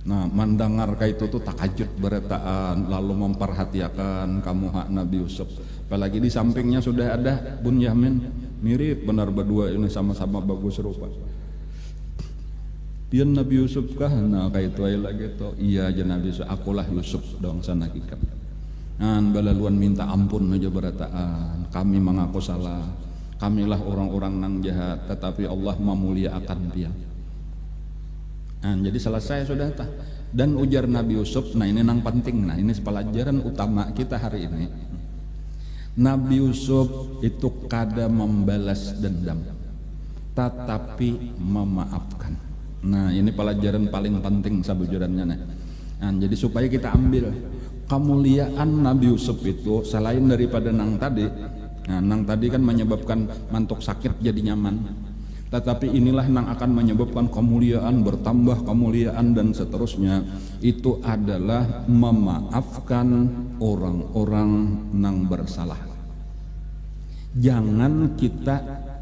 Nah mendengar kayak itu tuh takajud beretaan lalu memperhatikan kamu hak Nabi Yusuf. Apalagi di sampingnya sudah ada Bunyamin, mirip benar berdua ini sama-sama bagus rupa. Dia Nabi Yusuf kah? Nah kayak itu aja lagi tuh. Iya aja Nabi Yusuf, akulah Yusuf dong sana ikam. Balaluan minta ampun aja berataan. Kami mengaku salah. Kamilah orang-orang nang jahat, tetapi Allah memuliakan dia. Jadi selesai sudah tah. Dan ujar Nabi Yusuf, nah ini nang penting. Nah ini pelajaran utama kita hari ini. Nabi Yusuf itu kada membalas dendam, tetapi memaafkan. Nah ini pelajaran paling penting sabujurnya. Jadi supaya kita ambil kemuliaan Nabi Yusuf itu selain daripada nang tadi. Nang tadi kan menyebabkan mantuk sakit jadi nyaman, tetapi inilah nang akan menyebabkan kemuliaan bertambah kemuliaan dan seterusnya. Itu adalah memaafkan orang-orang nang bersalah. Jangan kita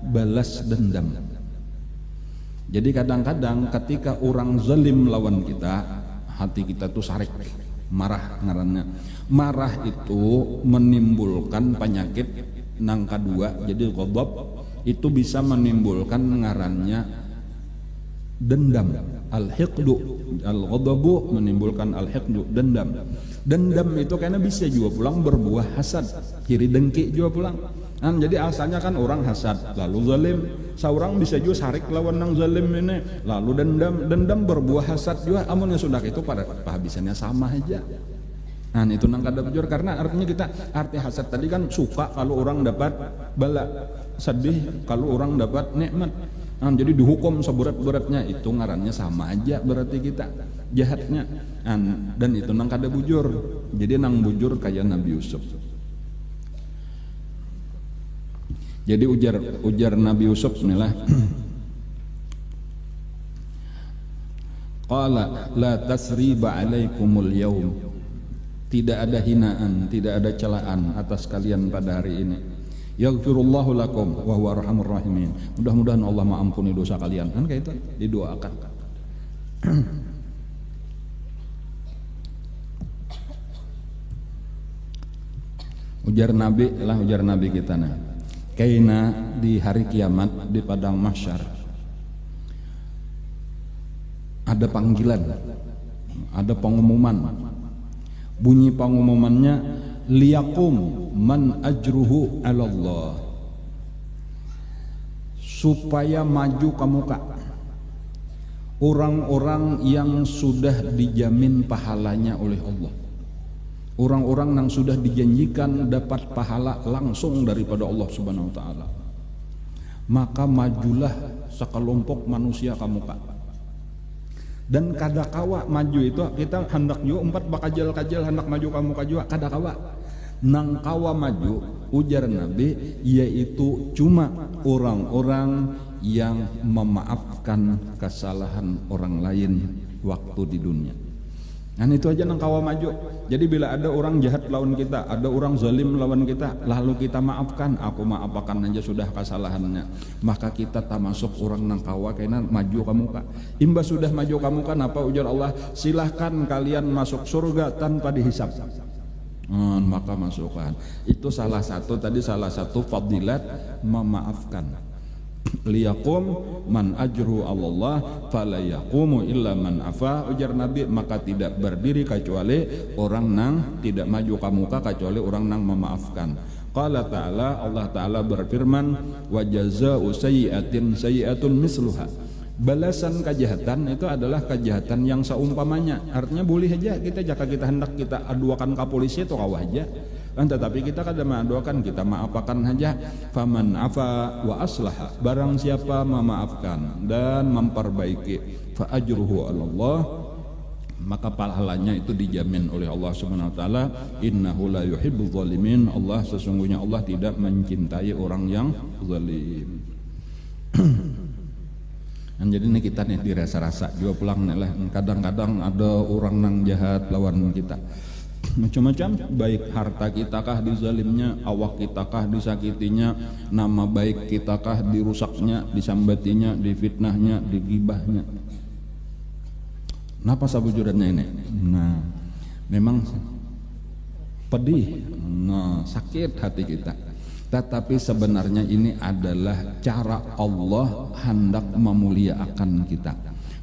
balas dendam. Jadi kadang-kadang ketika orang zalim lawan kita, hati kita tuh sarik, marah ngarannya. Marah itu menimbulkan penyakit nang kedua, jadi ghadab itu bisa menimbulkan ngarannya dendam. Al-hiqdu, al-ghadabu menimbulkan al-hiqdu, dendam. Dendam itu karena bisa juga pulang berbuah hasad, kiri dengki juga pulang. Jadi asalnya kan orang hasad, lalu zalim. Seorang bisa juga sarik lawan nang zalim ini, lalu dendam berbuah hasad juga. Amunnya sudah itu pada habisannya sama aja. Nah itu nang kada bujur, karena artinya kita arti hasad tadi kan suka kalau orang dapat bala, sedih kalau orang dapat nikmat. Jadi dihukum seberat-beratnya, itu ngarannya sama aja berarti kita jahatnya. Dan itu nang kada bujur. Jadi nang bujur kayak Nabi Yusuf. Jadi ujar Nabi Yusuf inilah qala la tasriba alaikumul yaum, tidak ada hinaan, tidak ada celaan atas kalian pada hari ini. Yaghfirullahu lakum wa huwa arhamur rahimin. Mudah-mudahan Allah mengampuni dosa kalian. Kan kayak itu didoakan. Ujar Nabi kita nah. Kaina di hari kiamat di padang mahsyar ada panggilan, ada pengumuman. Bunyi pengumumannya liyakum man ajruhu 'ala Allah, supaya maju ke muka orang-orang yang sudah dijamin pahalanya oleh Allah. Orang-orang yang sudah dijanjikan dapat pahala langsung daripada Allah Subhanahu wa taala. Maka majulah sekelompok manusia ke muka. Dan kadakawa maju itu kita hendak juga 4 bakajal-kajal hendak maju ke muka juga kadakawa. Nang kawa maju ujar Nabi yaitu cuma orang-orang yang memaafkan kesalahan orang lain waktu di dunia. Dan itu aja nang kawa maju. Jadi bila ada orang jahat lawan kita, ada orang zalim lawan kita, lalu kita maafkan, aku maafkan aja sudah kesalahannya, maka kita tak masuk orang nang kawa kena maju ke muka. Imba sudah maju ke muka, apa ujar Allah? Silahkan kalian masuk surga tanpa dihisab. Maka masukkan. Itu salah satu fadilat memaafkan. Liyakum man ajru Allah fala yaqumu illa man afa, ujar Nabi, maka tidak berdiri kecuali orang nang tidak maju ke muka kecuali orang nang memaafkan. Qala ta'ala, Allah ta'ala berfirman, wa jazaa'u sayyi'atin sayyi'atun misluha. Balasan kejahatan itu adalah kejahatan yang seumpamanya. Artinya boleh aja kita jika kita hendak kita aduakan ke polisi itu kawah aja. Tetapi kita kada mengaduakan, kita maafkan saja. Faman afa wa aslaha, barang siapa memaafkan dan memperbaiki, fa ajruhu 'ala Allah, maka pahalanya itu dijamin oleh Allah Subhanahu wa taala. Innahu la yuhibbul zalimin. Allah sesungguhnya Allah tidak mencintai orang yang zalim. Jadi ini kita nih dirasa-rasa juga pulang nih lah. Kadang-kadang ada orang nang jahat lawan kita. Macam-macam, baik harta kita kah dizalimnya, awak kita kah disakitinya, nama baik kita kah dirusaknya, disambatinya, difitnahnya, digibahnya. Kenapa sabujurannya ini? Nah, memang pedih, nah, sakit hati kita. Tetapi sebenarnya ini adalah cara Allah hendak memuliakan kita.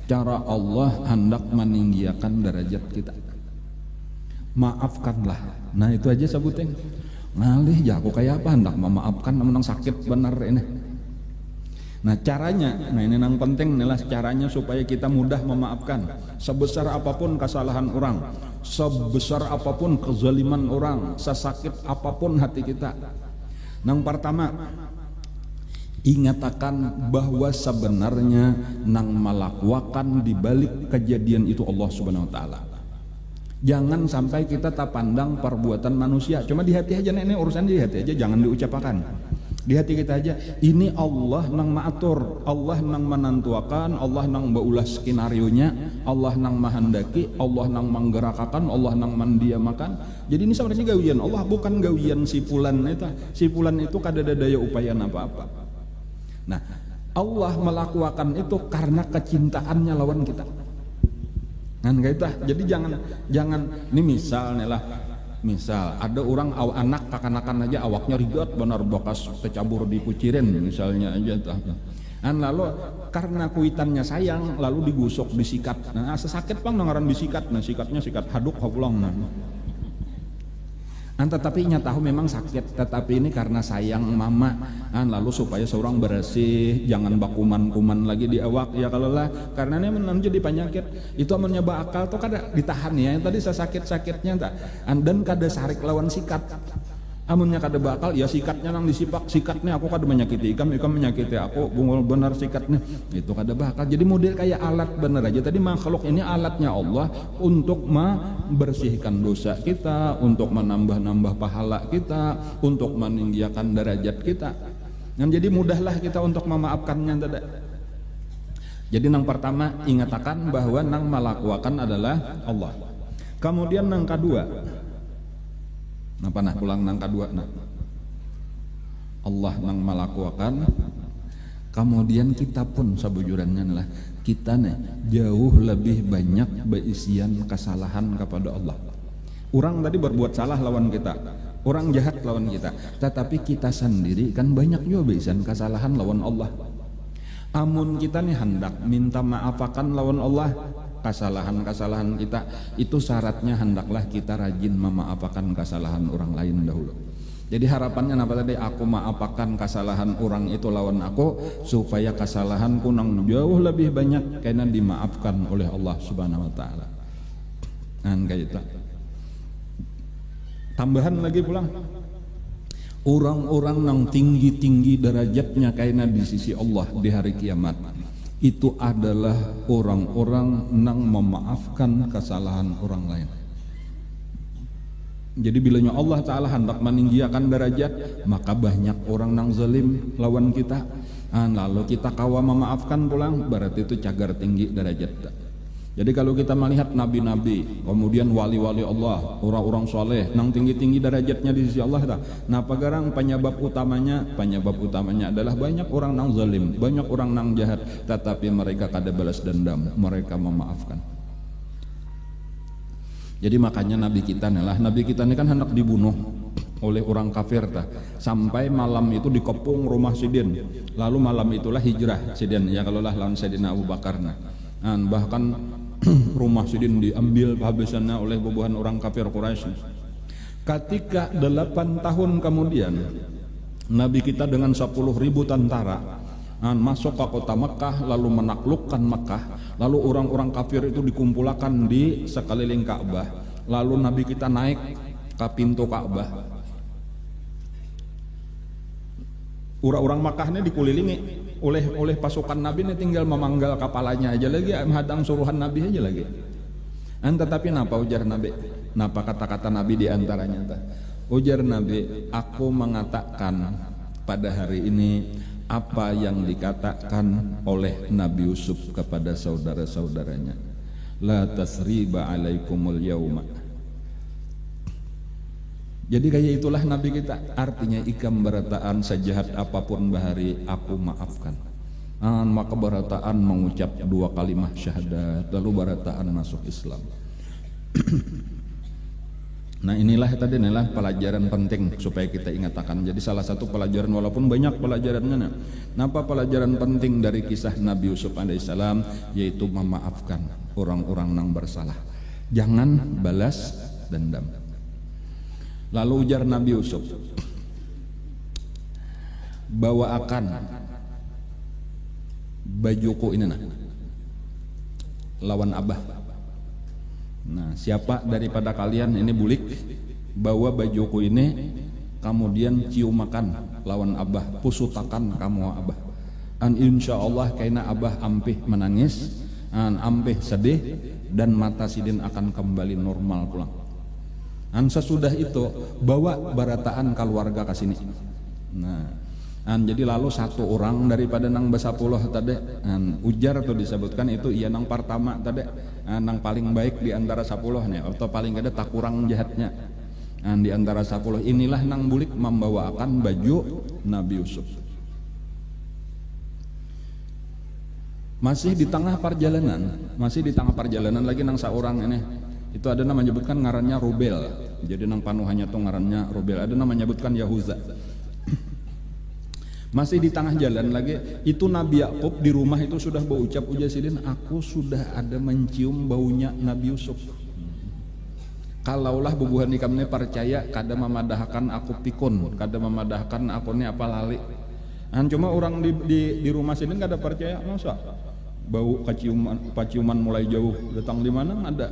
Cara Allah hendak meninggikan derajat kita. Maafkanlah. Nah itu aja sebutin. Ngalih ya aku kayak apa hendak memaafkan namun sakit benar ini. Nah caranya, nah ini yang penting adalah caranya supaya kita mudah memaafkan. Sebesar apapun kesalahan orang, sebesar apapun kezaliman orang, sesakit apapun hati kita. Yang pertama, ingatakan bahwa sebenarnya nang melakukan di balik kejadian itu Allah Subhanahu wa taala. Jangan sampai kita tak pandang perbuatan manusia, cuma di hati aja, ini urusan di hati aja, jangan diucapkan. Di hati kita aja, ini Allah nang maatur, Allah nang menentuakan, Allah nang baulas skenario-nya, Allah nang mahandaki, Allah nang menggerakkan, Allah nang mendiamakan. Jadi ini sebenarnya gawian Allah, bukan gawian si fulan itu. Si fulan itu kadada daya upaya apa-apa. Nah, Allah melakukan itu karena kecintaannya lawan kita. Kan gitu. Jadi jangan ini misalnya lah. Misal ada orang anak kakanakan aja awaknya rigat benar bekas tercabur di kucirin misalnya aja tuh. Lalu karena kuitannya sayang lalu digusok disikat. Nah sesakit pang nangaran disikat. Nah sikatnya sikat haduk hapulang. Nah. Tetapi tahu memang sakit, tetapi ini karena sayang mama, lalu supaya seorang bersih, jangan bakuman-kuman lagi di awak ya kalau lah, karena ini menjadi penyakit itu menyebab akal tuh kada ditahan ya, yang tadi sakit-sakitnya tak, dan kada sarik lawan sikat, amunnya kada bakal ya sikatnya nang disipak, sikatnya aku kada menyakiti ikam menyakiti aku, bungul benar sikatnya, itu kada bakal, jadi model kayak alat bener aja, tadi makhluk ini alatnya Allah untuk membersihkan dosa kita, untuk menambah-nambah pahala kita, untuk meninggikan derajat kita. Dan jadi mudahlah kita untuk memaafkannya tidak. Jadi yang pertama ingatakan bahwa nang melakukan adalah Allah. Kemudian yang kedua, napa nah pulang nang kedua nah. Allah nang melakukan, kemudian kita pun sabujurannya adalah kita nih jauh lebih banyak berisian kesalahan kepada Allah. Orang tadi berbuat salah lawan kita, orang jahat lawan kita, tetapi kita sendiri kan banyak juga berisian kesalahan lawan Allah. Amun kita nih hendak minta maafakan lawan Allah kesalahan-kesalahan kita, itu syaratnya hendaklah kita rajin memaafkan kesalahan orang lain dahulu. Jadi harapannya apa tadi? Aku maafakan kesalahan orang itu lawan aku supaya kesalahanku nang jauh lebih banyak karena dimaafkan oleh Allah Subhanahu wa taala. Kan kayak itu. Tambahan lagi pulang. Orang-orang nang tinggi-tinggi derajatnya karena di sisi Allah di hari kiamat itu adalah orang-orang nang memaafkan kesalahan orang lain. Jadi bilanya Allah Ta'ala hendak meninggikan derajat, maka banyak orang nang zalim lawan kita, lalu kita kawa memaafkan pulang, berarti itu cagar tinggi derajat. Jadi kalau kita melihat nabi-nabi, kemudian wali-wali Allah, orang-orang soleh, nang tinggi-tinggi derajatnya di sisi Allah, nah pagarang penyebab utamanya adalah banyak orang nang zalim, banyak orang nang jahat, tetapi mereka kada balas dendam, mereka memaafkan. Jadi makanya nabi kita ini kan hendak dibunuh oleh orang kafir sampai malam itu dikepung rumah Sidin, lalu malam itulah hijrah Sidin ya kalau lah lawan Sayyidina Abu Bakar bahkan rumah Sidin diambil habisannya oleh bubuhan orang kafir Quraisy. Ketika 8 tahun kemudian nabi kita dengan 10.000 tentara masuk ke kota Mekah lalu menaklukkan Mekah, lalu orang-orang kafir itu dikumpulkan di sekeliling Ka'bah, lalu Nabi kita naik ke pintu Ka'bah. Orang-orang Mekah ini dikelilingi oleh pasukan Nabi ini, tinggal memanggal kepalanya aja lagi, menghadang suruhan Nabi aja lagi. Tetapi napa ujar Nabi? Napa kata-kata Nabi diantaranya? Ujar Nabi, aku mengatakan pada hari ini apa yang dikatakan oleh Nabi Yusuf kepada saudara-saudaranya. La tasriba alaikumul yauma. Jadi kayak itulah Nabi kita. Artinya ikam berataan sejahat apapun bahari aku maafkan. Maka berataan mengucap 2 kalimah syahadat, lalu berataan masuk Islam. Nah inilah pelajaran penting supaya kita ingatkan. Jadi salah satu pelajaran, walaupun banyak pelajarannya, napa pelajaran penting dari kisah Nabi Yusuf alaihissalam, yaitu memaafkan orang-orang yang bersalah. Jangan balas dendam. Lalu ujar Nabi Yusuf, bawa akan bajuku ini lawan abah. Nah, siapa daripada kalian ini bulik bawa bajuku ini kemudian cium makan lawan abah, pusutakan kamu abah. Insya Allah kaina abah ampih menangis, ampih sedih, dan mata sidin akan kembali normal pulang. Sesudah itu bawa barataan keluarga ke sini. Nah, jadi lalu satu orang daripada nang besapuluh tadi, ujar tuh disebutkan itu ia nang pertama tadi, nang paling baik di antara 10 nih, atau paling ada tak kurang jahatnya. Di antara 10 inilah nang bulik membawakan baju Nabi Yusuf. Masih di tengah perjalanan lagi nang seorang ini. Itu ada nama menyebutkan ngarannya Rubel. Jadi nang panuhannya tuh ngarannya Rubel. Ada nama menyebutkan Yahuza. Masih di tengah jalan lagi, itu Nabi Yakub di rumah itu sudah berucap ujasidin, aku sudah ada mencium baunya Nabi Yusuf. Kalaulah bubuhan ikamnya percaya kada memadahkan aku pikun, kada memadahkan aku ini apa lali. Cuma orang di rumah sini kada percaya, masa bau paciuman mulai jauh datang di mana ada.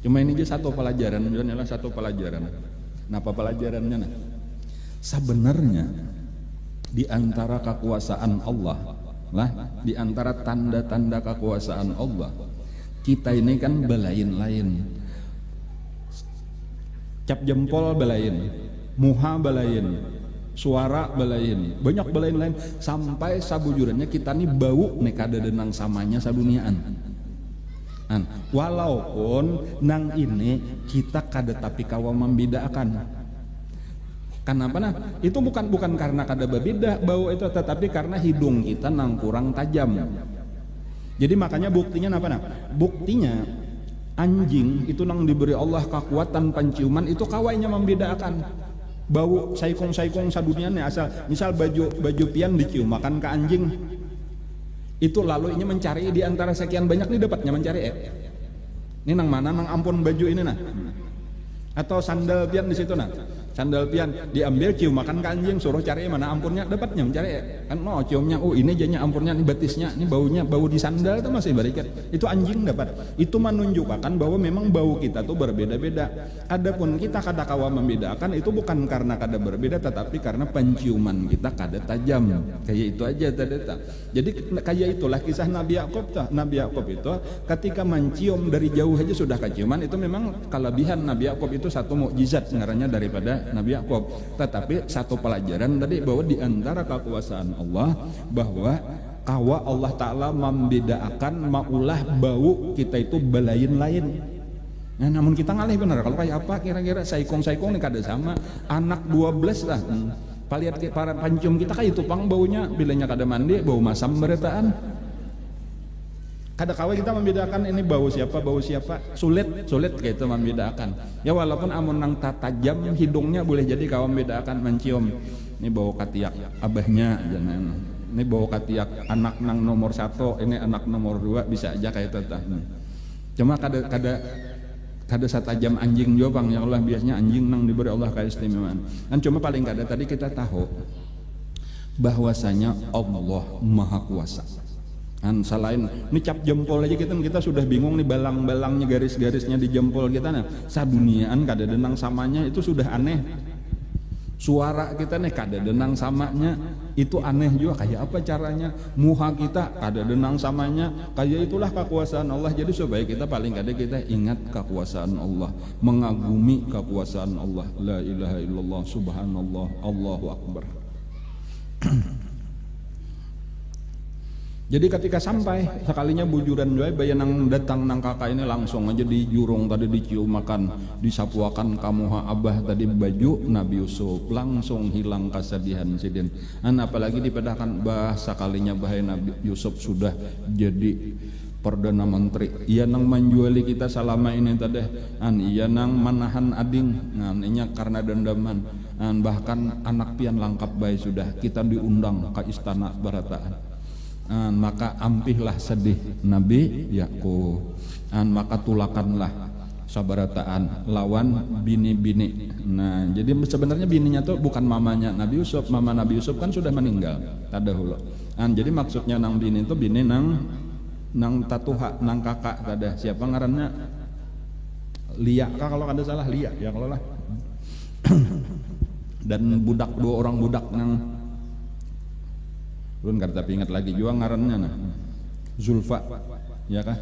Cuma ini aja satu pelajaran, adalah satu pelajaran. Napa pelajarannya? Sebenarnya di antara kekuasaan Allah lah, di antara tanda-tanda kekuasaan Allah, kita ini kan belain-lain. Cap jempol belain, muha belain, suara belain, banyak belain lain, sampai sabujurannya kita nih bau nih kada denang samanya saduniaan. Walaupun nang ini kita kada tapi kawa membedakan. Kenapa nah? Itu bukan karena kada berbeda bau itu, tetapi karena hidung kita nang kurang tajam. Jadi makanya buktinya apa nah? Buktinya anjing itu nang diberi Allah kekuatan penciuman itu kawainya membedakan bau saikong-saikong saduniannya. Asal misal baju pian dicium makan ke anjing, itu lalu ini mencari di antara sekian banyak ini dapatnya mencari ini nang mana nang ampun baju ini nah, atau sandal pian di situ nah, sandal pian diambil cium makan ke anjing, suruh cari mana ampunnya, dapatnya mencari kan. No, ciumnya ini jadinya ampunnya, ini batisnya, ini baunya bau di sandal itu masih barikat, itu anjing dapat. Itu menunjukkan bahwa memang bau kita tuh berbeda-beda. Adapun kita kada kawa membedakan itu bukan karena kada berbeda, tetapi karena penciuman kita kada tajam. Kayak itu aja tadi. Jadi kayak itulah kisah Nabi Yakub. Nabi Yakub itu ketika mencium dari jauh aja sudah keciuman, itu memang kelebihan Nabi Yakub, itu satu mukjizat ngarannya daripada Nabi Yakub. Tetapi satu pelajaran tadi bahwa di antara kekuasaan Allah bahwa kawa Allah Ta'ala membedakan maulah bau kita itu belain lain. Nah, namun kita ngalih benar kalau kayak apa kira-kira saikong-saikong ini kada sama anak 12 lah. Palihat para pancium kita kayak itu pang baunya bilanya kada mandi bau masam beretaan. Kada kawai kita membedakan ini bau siapa sulit kayak itu membedakan. Ya walaupun amun nang tajam hidungnya boleh jadi kau membedakan mencium ini bau katiak abahnya jangan, ini bau katiak anak nang nomor 1, ini anak nomor 2 bisa aja kayak itu. Cuma kada satajam anjing juga bang, ya Allah biasanya anjing nang diberi Allah keistimewaan. Kan cuma paling kada tadi kita tahu bahwasanya Allah Maha Kuasa. Selain ini cap jempol aja kita sudah bingung nih balang-balangnya garis-garisnya di jempol kita nah saduniaan kada denang samanya itu sudah aneh. Suara kita nih kada denang samanya, itu aneh juga. Kayak apa caranya? Muha kita kada denang samanya, kayak itulah kekuasaan Allah. Jadi supaya kita paling kada kita ingat kekuasaan Allah, mengagumi kekuasaan Allah. La ilaha illallah, subhanallah, Allahu akbar. Jadi ketika sampai sekalinya bujuran juga bayanang datang nang kakak ini langsung aja di jurung tadi dicium makan, disapuakan kamuha abah tadi baju Nabi Yusuf, langsung hilang kesedihan sidin. Apalagi dipedahkan bah sekalinya bahaya Nabi Yusuf sudah jadi Perdana Menteri. Ia nang menjuali kita selama ini tadi, ia nang manahan ading, inya karena dendaman, bahkan anak pian lengkap bayi sudah kita diundang ke istana barataan. Maka ampihlah sedih Nabi Yakub, maka tulakanlah sabarataan lawan bini-bini. Nah, jadi sebenarnya bininya tuh bukan mamanya Nabi Yusuf, mama Nabi Yusuf kan sudah meninggal tadahulu. Jadi maksudnya nang bini itu bini nang tatuha, nang kakak kada. Siapa ngarannya? Lia kah kalau kada salah, Lia ya kalau lah. Dan budak, dua orang budak nang belum kada tapi ingat lagi juga ngarannya nah. Zulfa ya kah?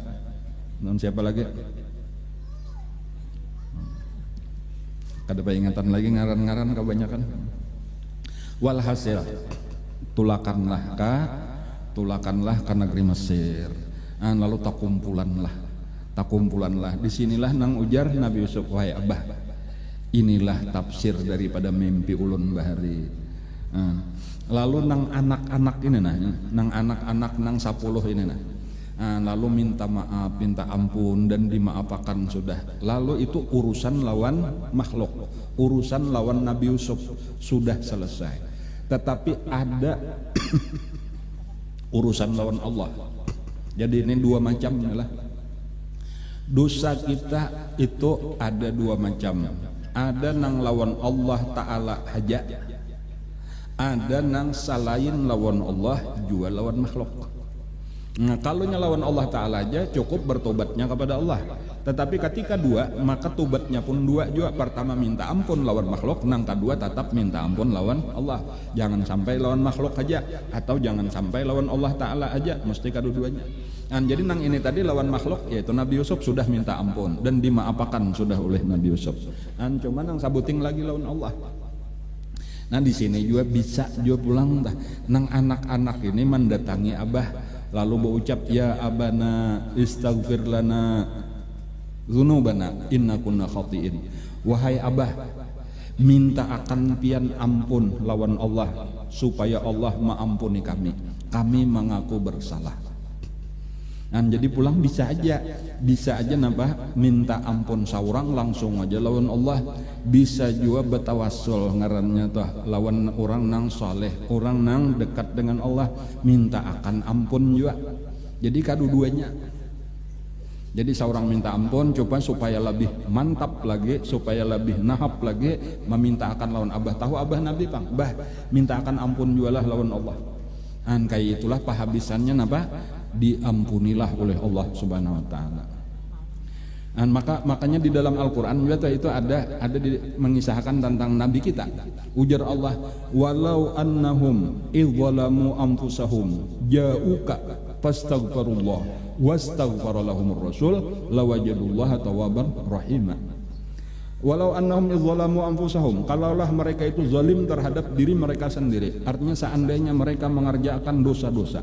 Dan siapa lagi? Kada ingatan lagi ngaran-ngaran kebanyakan. Walhasil tulakanlah ke negeri Mesir. Lalu takumpulanlah. Disinilah nang ujar Nabi Yusuf, wahai abah, inilah tafsir daripada mimpi ulun bahari. Lalu nang anak-anak ini nang anak-anak nang 10 ini lalu minta maaf, minta ampun dan dimaafakan sudah. Lalu itu urusan lawan makhluk, urusan lawan Nabi Yusuf sudah selesai. Tetapi ada urusan lawan Allah. Jadi ini dua macam lah. Dosa kita itu ada dua macam. Ada nang lawan Allah Ta'ala haja, ada nang salain lawan Allah juga lawan makhluk. Nah, kalau lawan Allah Ta'ala aja cukup bertobatnya kepada Allah. Tetapi ketika dua, maka tobatnya pun dua juga. Pertama minta ampun lawan makhluk, nang kedua tetap minta ampun lawan Allah. Jangan sampai lawan makhluk aja, atau jangan sampai lawan Allah Ta'ala aja, mesti kedua-duanya. Jadi nang ini tadi lawan makhluk, yaitu Nabi Yusuf sudah minta ampun dan dimaafakan sudah oleh Nabi Yusuf. Cuma nang sabuting lagi lawan Allah. Nah di sini juga bisa juga pulang dah. Nang anak-anak ini mendatangi abah, lalu berucap, ya abana istaghfir lana dzunubana inna kunna khati'in. Wahai abah, minta akan pian ampun lawan Allah supaya Allah mengampuni kami. Kami mengaku bersalah. Jadi pulang bisa aja nambah minta ampun saurang langsung aja lawan Allah. Bisa juga betawassul ngarannya tuh lawan orang nang soleh, orang nang dekat dengan Allah, minta akan ampun juga. Jadi kedua-duanya. Jadi seorang minta ampun coba supaya lebih mantap lagi, supaya lebih nahap lagi, meminta akan lawan abah. Tahu abah Nabi Bang, bah minta akan ampun juga lah lawan Allah. Kayak itulah pahabisannya napa? Diampunilah oleh Allah Subhanahu wa taala. Makanya di dalam Al-Qur'an juga itu ada mengisahkan tentang nabi kita. Ujar Allah, walau annahum idzalamu anfusahum ja'uka fastaghfirullah wastaghfara lahumur rasul lawajadullaha tawwaban rahima. Walau annahum idzalamu anfusahum, kalaulah mereka itu zalim terhadap diri mereka sendiri, artinya seandainya mereka mengerjakan dosa-dosa.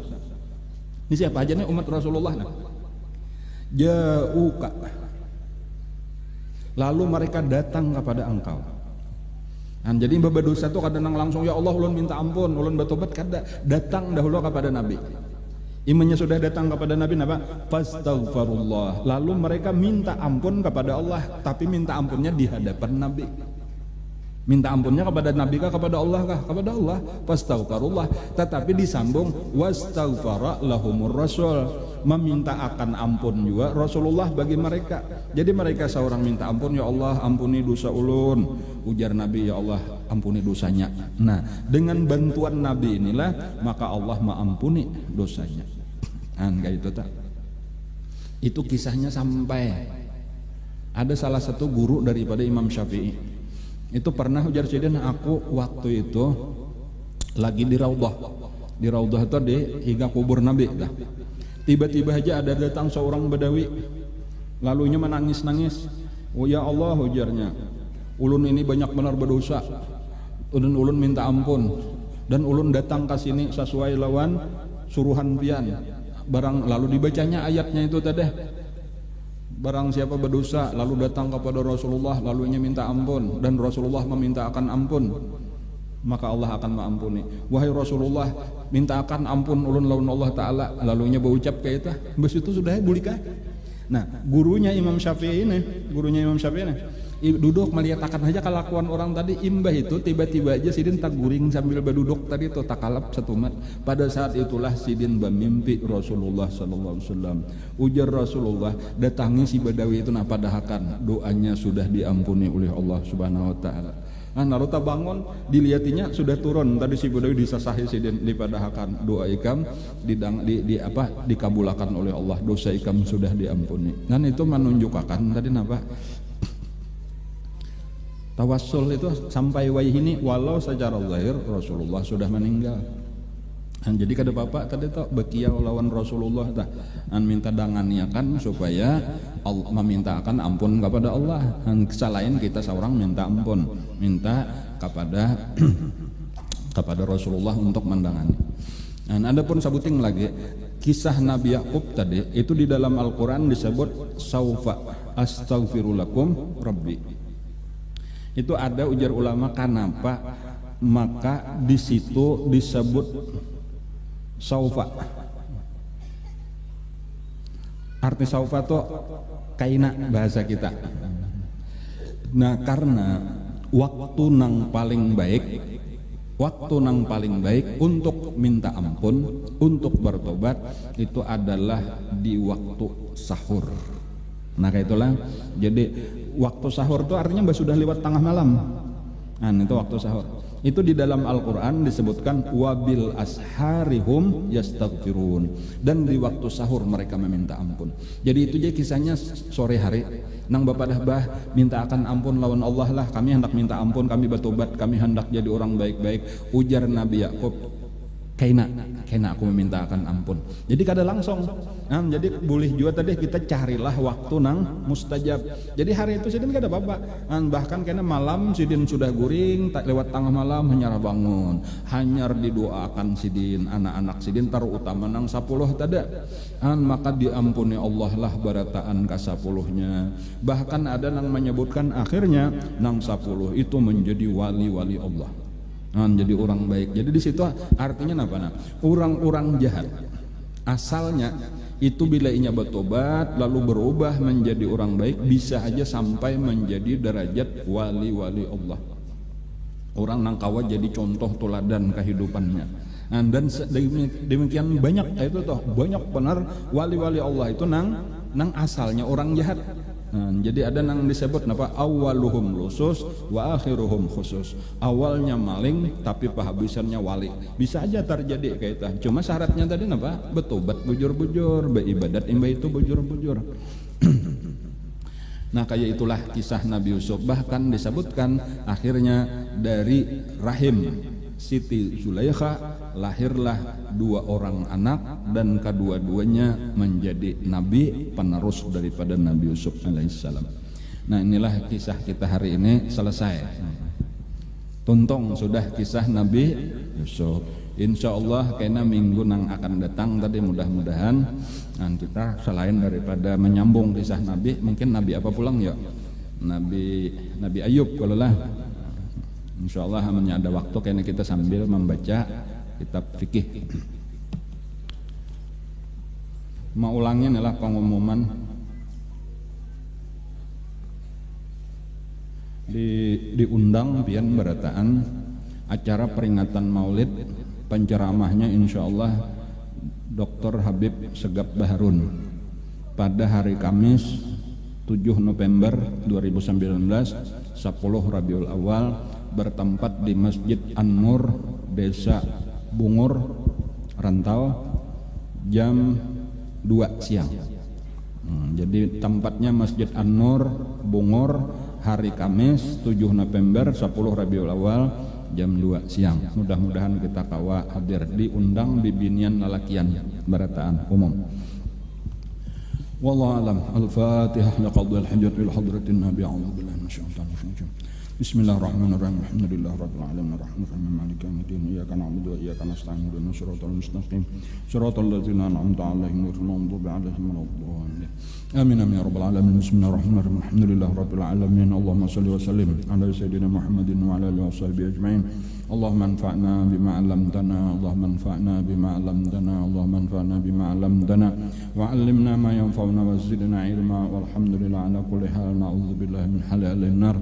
Ini siapa aja nih umat Rasulullah ja'uka, lalu mereka datang kepada engkau. Jadi berdosa itu kadang langsung ya Allah ulun minta ampun, ulun bertobat, kada datang dahulu kepada Nabi. Imannya sudah datang kepada Nabi napa? Fastaghfirullah. Lalu mereka minta ampun kepada Allah, tapi minta ampunnya di hadapan Nabi. Minta ampunnya kepada Nabi kah? Kepada Allah kah? Kepada Allah. Fastaghfirullah. Tetapi disambung wastaghfara lahumur rasul. Meminta akan ampun juga Rasulullah bagi mereka. Jadi mereka seorang minta ampun, ya Allah ampuni dosa ulun. Ujar Nabi, ya Allah ampuni dosanya. Nah, dengan bantuan Nabi inilah maka Allah mengampuni dosanya. Kayak itu tak? Itu kisahnya sampai ada salah satu guru daripada Imam Syafi'i. Itu pernah ujar Sidin, aku waktu itu lagi di Raudhah. Di Raudhah itu di hingga kubur Nabi. Tiba-tiba aja ada datang seorang Badawi, lalunya menangis-nangis. Oh ya Allah, ujarnya, ulun ini banyak benar berdosa. Ulun minta ampun. Dan ulun datang ke sini sesuai lawan suruhan pian. Barang lalu dibacanya ayatnya itu tadi. Barang siapa berdosa lalu datang kepada Rasulullah lalunya minta ampun dan Rasulullah meminta akan ampun, maka Allah akan mengampuni. Wahai Rasulullah, minta akan ampun ulun lawan Allah Ta'ala, lalunya berucap kayak itu. Bes itu sudah bulikah. Nah, gurunya Imam Syafi'i ini, duduk melihatkan aja kelakuan orang tadi. Imbah itu tiba-tiba aja Sidin tak guring sambil berduduk tadi itu tak kalap satu mat. Pada saat itulah Sidin bermimpi Rasulullah sallallahu alaihi wasallam. Ujar Rasulullah, datangi si Badawi itu napa dahakan, doanya sudah diampuni oleh Allah Subhanahu wa taala. Nah, naruta bangun diliatinya sudah turun tadi si Badawi disasahi Sidin dipadahakan, doa ikam dikabulakan oleh Allah, dosa ikam sudah diampuni. Dan itu menunjukkan tadi napa tawassul itu sampai wayhini walau secara zahir Rasulullah sudah meninggal. Jadi kada bapak tadi tuh bekiau lawan Rasulullah minta danganiakan supaya Allah memintakan ampun kepada Allah. Kesalahan kita seorang minta ampun, minta kepada Rasulullah untuk mendangani. Adapun sabuting lagi kisah Nabi Yakub tadi itu di dalam Al-Qur'an disebut saufa astaghfirulakum rabbi. Itu ada ujar ulama kenapa maka di situ disebut saufa. Arti saufa itu kaina bahasa kita. Nah, karena waktu nang paling baik untuk minta ampun, untuk bertobat itu adalah di waktu sahur. Nah, kayak itulah. Jadi waktu sahur itu artinya sudah lewat tengah malam. Nah, itu waktu sahur. Itu di dalam Al-Qur'an disebutkan wabil asharihum yastaghfirun, dan di waktu sahur mereka meminta ampun. Jadi itu aja kisahnya sore hari. Nang bapak dah bah minta akan ampun lawan Allah lah, kami hendak minta ampun, kami bertobat, kami hendak jadi orang baik-baik. Ujar Nabi Yakub, kaina aku meminta akan ampun. Jadi kada langsung. Jadi boleh juga tadi kita carilah waktu nang mustajab. Jadi hari itu Sidin kada apa-apa. Bahkan kena malam Sidin sudah guring, tak lewat tengah malam hanyar bangun, hanyar didoakan Sidin, anak-anak Sidin terutama nang 10 tada. Maka diampuni Allah lah barataan ka 10-nya. Bahkan ada nang menyebutkan akhirnya nang 10 itu menjadi wali-wali Allah. Jadi orang baik. Jadi di situ artinya apa? Orang-orang jahat asalnya itu bila inya bertobat lalu berubah menjadi orang baik bisa aja sampai menjadi derajat wali-wali Allah. Orang nang kawa jadi contoh teladan kehidupannya. Dan demikian banyak itu toh banyak benar wali-wali Allah itu nang asalnya orang jahat. Jadi ada nang disebut napa awaluhum lusus wa akhiruhum khusus. Awalnya maling tapi penghabisannya wali. Bisa aja terjadi kayak itu. Cuma syaratnya tadi napa? Bertobat bujur-bujur, beribadat imbah itu bujur-bujur. Nah, kayak itulah kisah Nabi Yusuf. Bahkan disebutkan akhirnya dari rahim Siti Zulaikha lahirlah 2 orang anak dan kedua-duanya menjadi nabi penerus daripada Nabi Yusuf alaihissalam. Nah, inilah kisah kita hari ini selesai. Tuntung sudah kisah Nabi Yusuf. Insya Allah kena minggu nang akan datang tadi mudah-mudahan kita selain daripada menyambung kisah Nabi, mungkin Nabi apa pulang ya? Nabi Ayub kalau lah. Insyaallah hanya ada waktu karena kita sambil membaca kitab fikih. Mau ulangnya adalah pengumuman diundang pian berataan acara peringatan Maulid, penceramahnya insyaallah Dr. Habib Segap Baharun pada hari Kamis 7 November 2019 10 Rabiul Awal bertempat di Masjid An-Nur Desa Bungur Rantau jam 2 siang. Jadi tempatnya Masjid An-Nur Bungur hari Kamis 7 November 10 Rabiul Awal jam 2 siang. Mudah-mudahan kita kawa hadir diundang bibinian lalakian barataan umum. Wallahu alam. Al-Fatihah liqadhil hajat ila hadratin Nabi. A'udzu billahi minasyaitonir rajim. Bismillahirrahmanirrahim. Alhamdulillahirabbil alamin arrahmanirrahim maliki yaumiddin. Iyyaka na'budu wa iyyaka nasta'in ihdinas siratal mustaqim. Siratal ladzina an'amta 'alaihim ghairil maghdubi 'alaihim waladdallin. Amin amin ya rabbal alamin. Bismillahirrahmanirrahim. Alhamdulillahirabbil alamin. Allahumma shalli wa sallim ala sayyidina Muhammadin wa ala alihi washabihi ajmain. Allahumma anfa'na bima 'allamtana. Allahumma anfa'na bima 'allamtana. Allahumma anfa'na bima 'allamtana wa 'allimna ma yanfa'una wa zidna 'ilma. Walhamdulillah ala kulli hal. Na'udzu billahi min halalin nar.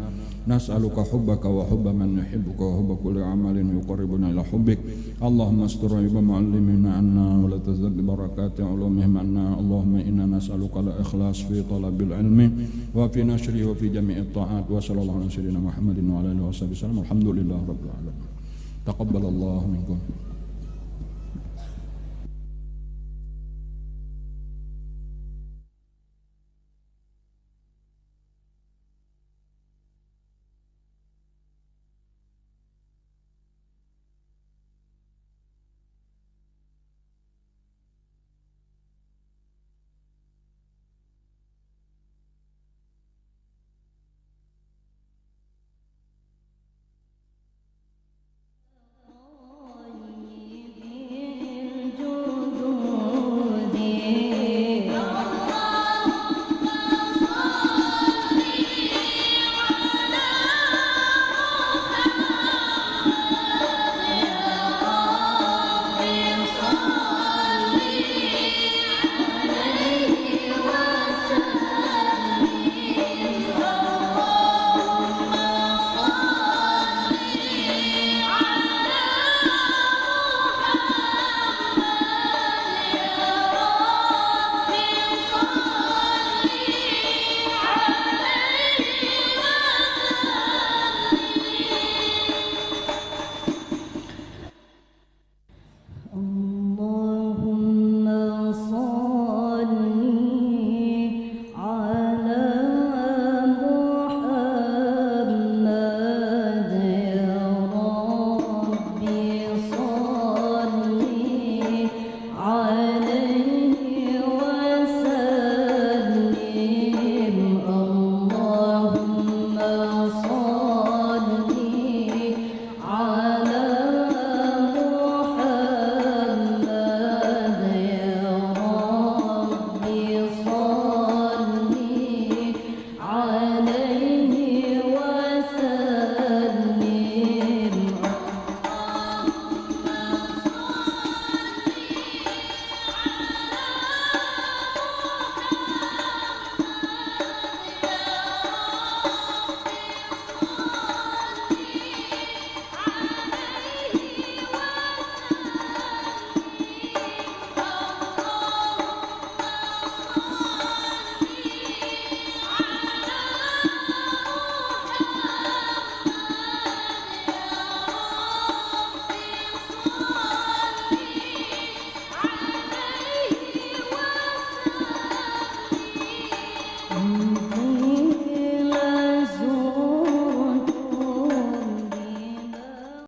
Nas'aluka hubbaka wa hubba man yuhibbuka wa hubba kulli amalin yuqarribuna ila hubbik. Allahumma astur aiba mu'allimina anna wa la tazid barakati ulumihim anna. Allahumma inna nas'aluka al-ikhlas fi talabil ilmi wa fi nashri wa fi jami'i ta'at. Wa sallallahu ala sayyidina Muhammadin wa ala alihi wa sahbihi wasallam. Alhamdulillah rabbil alamin. Taqabbalallahu minkum.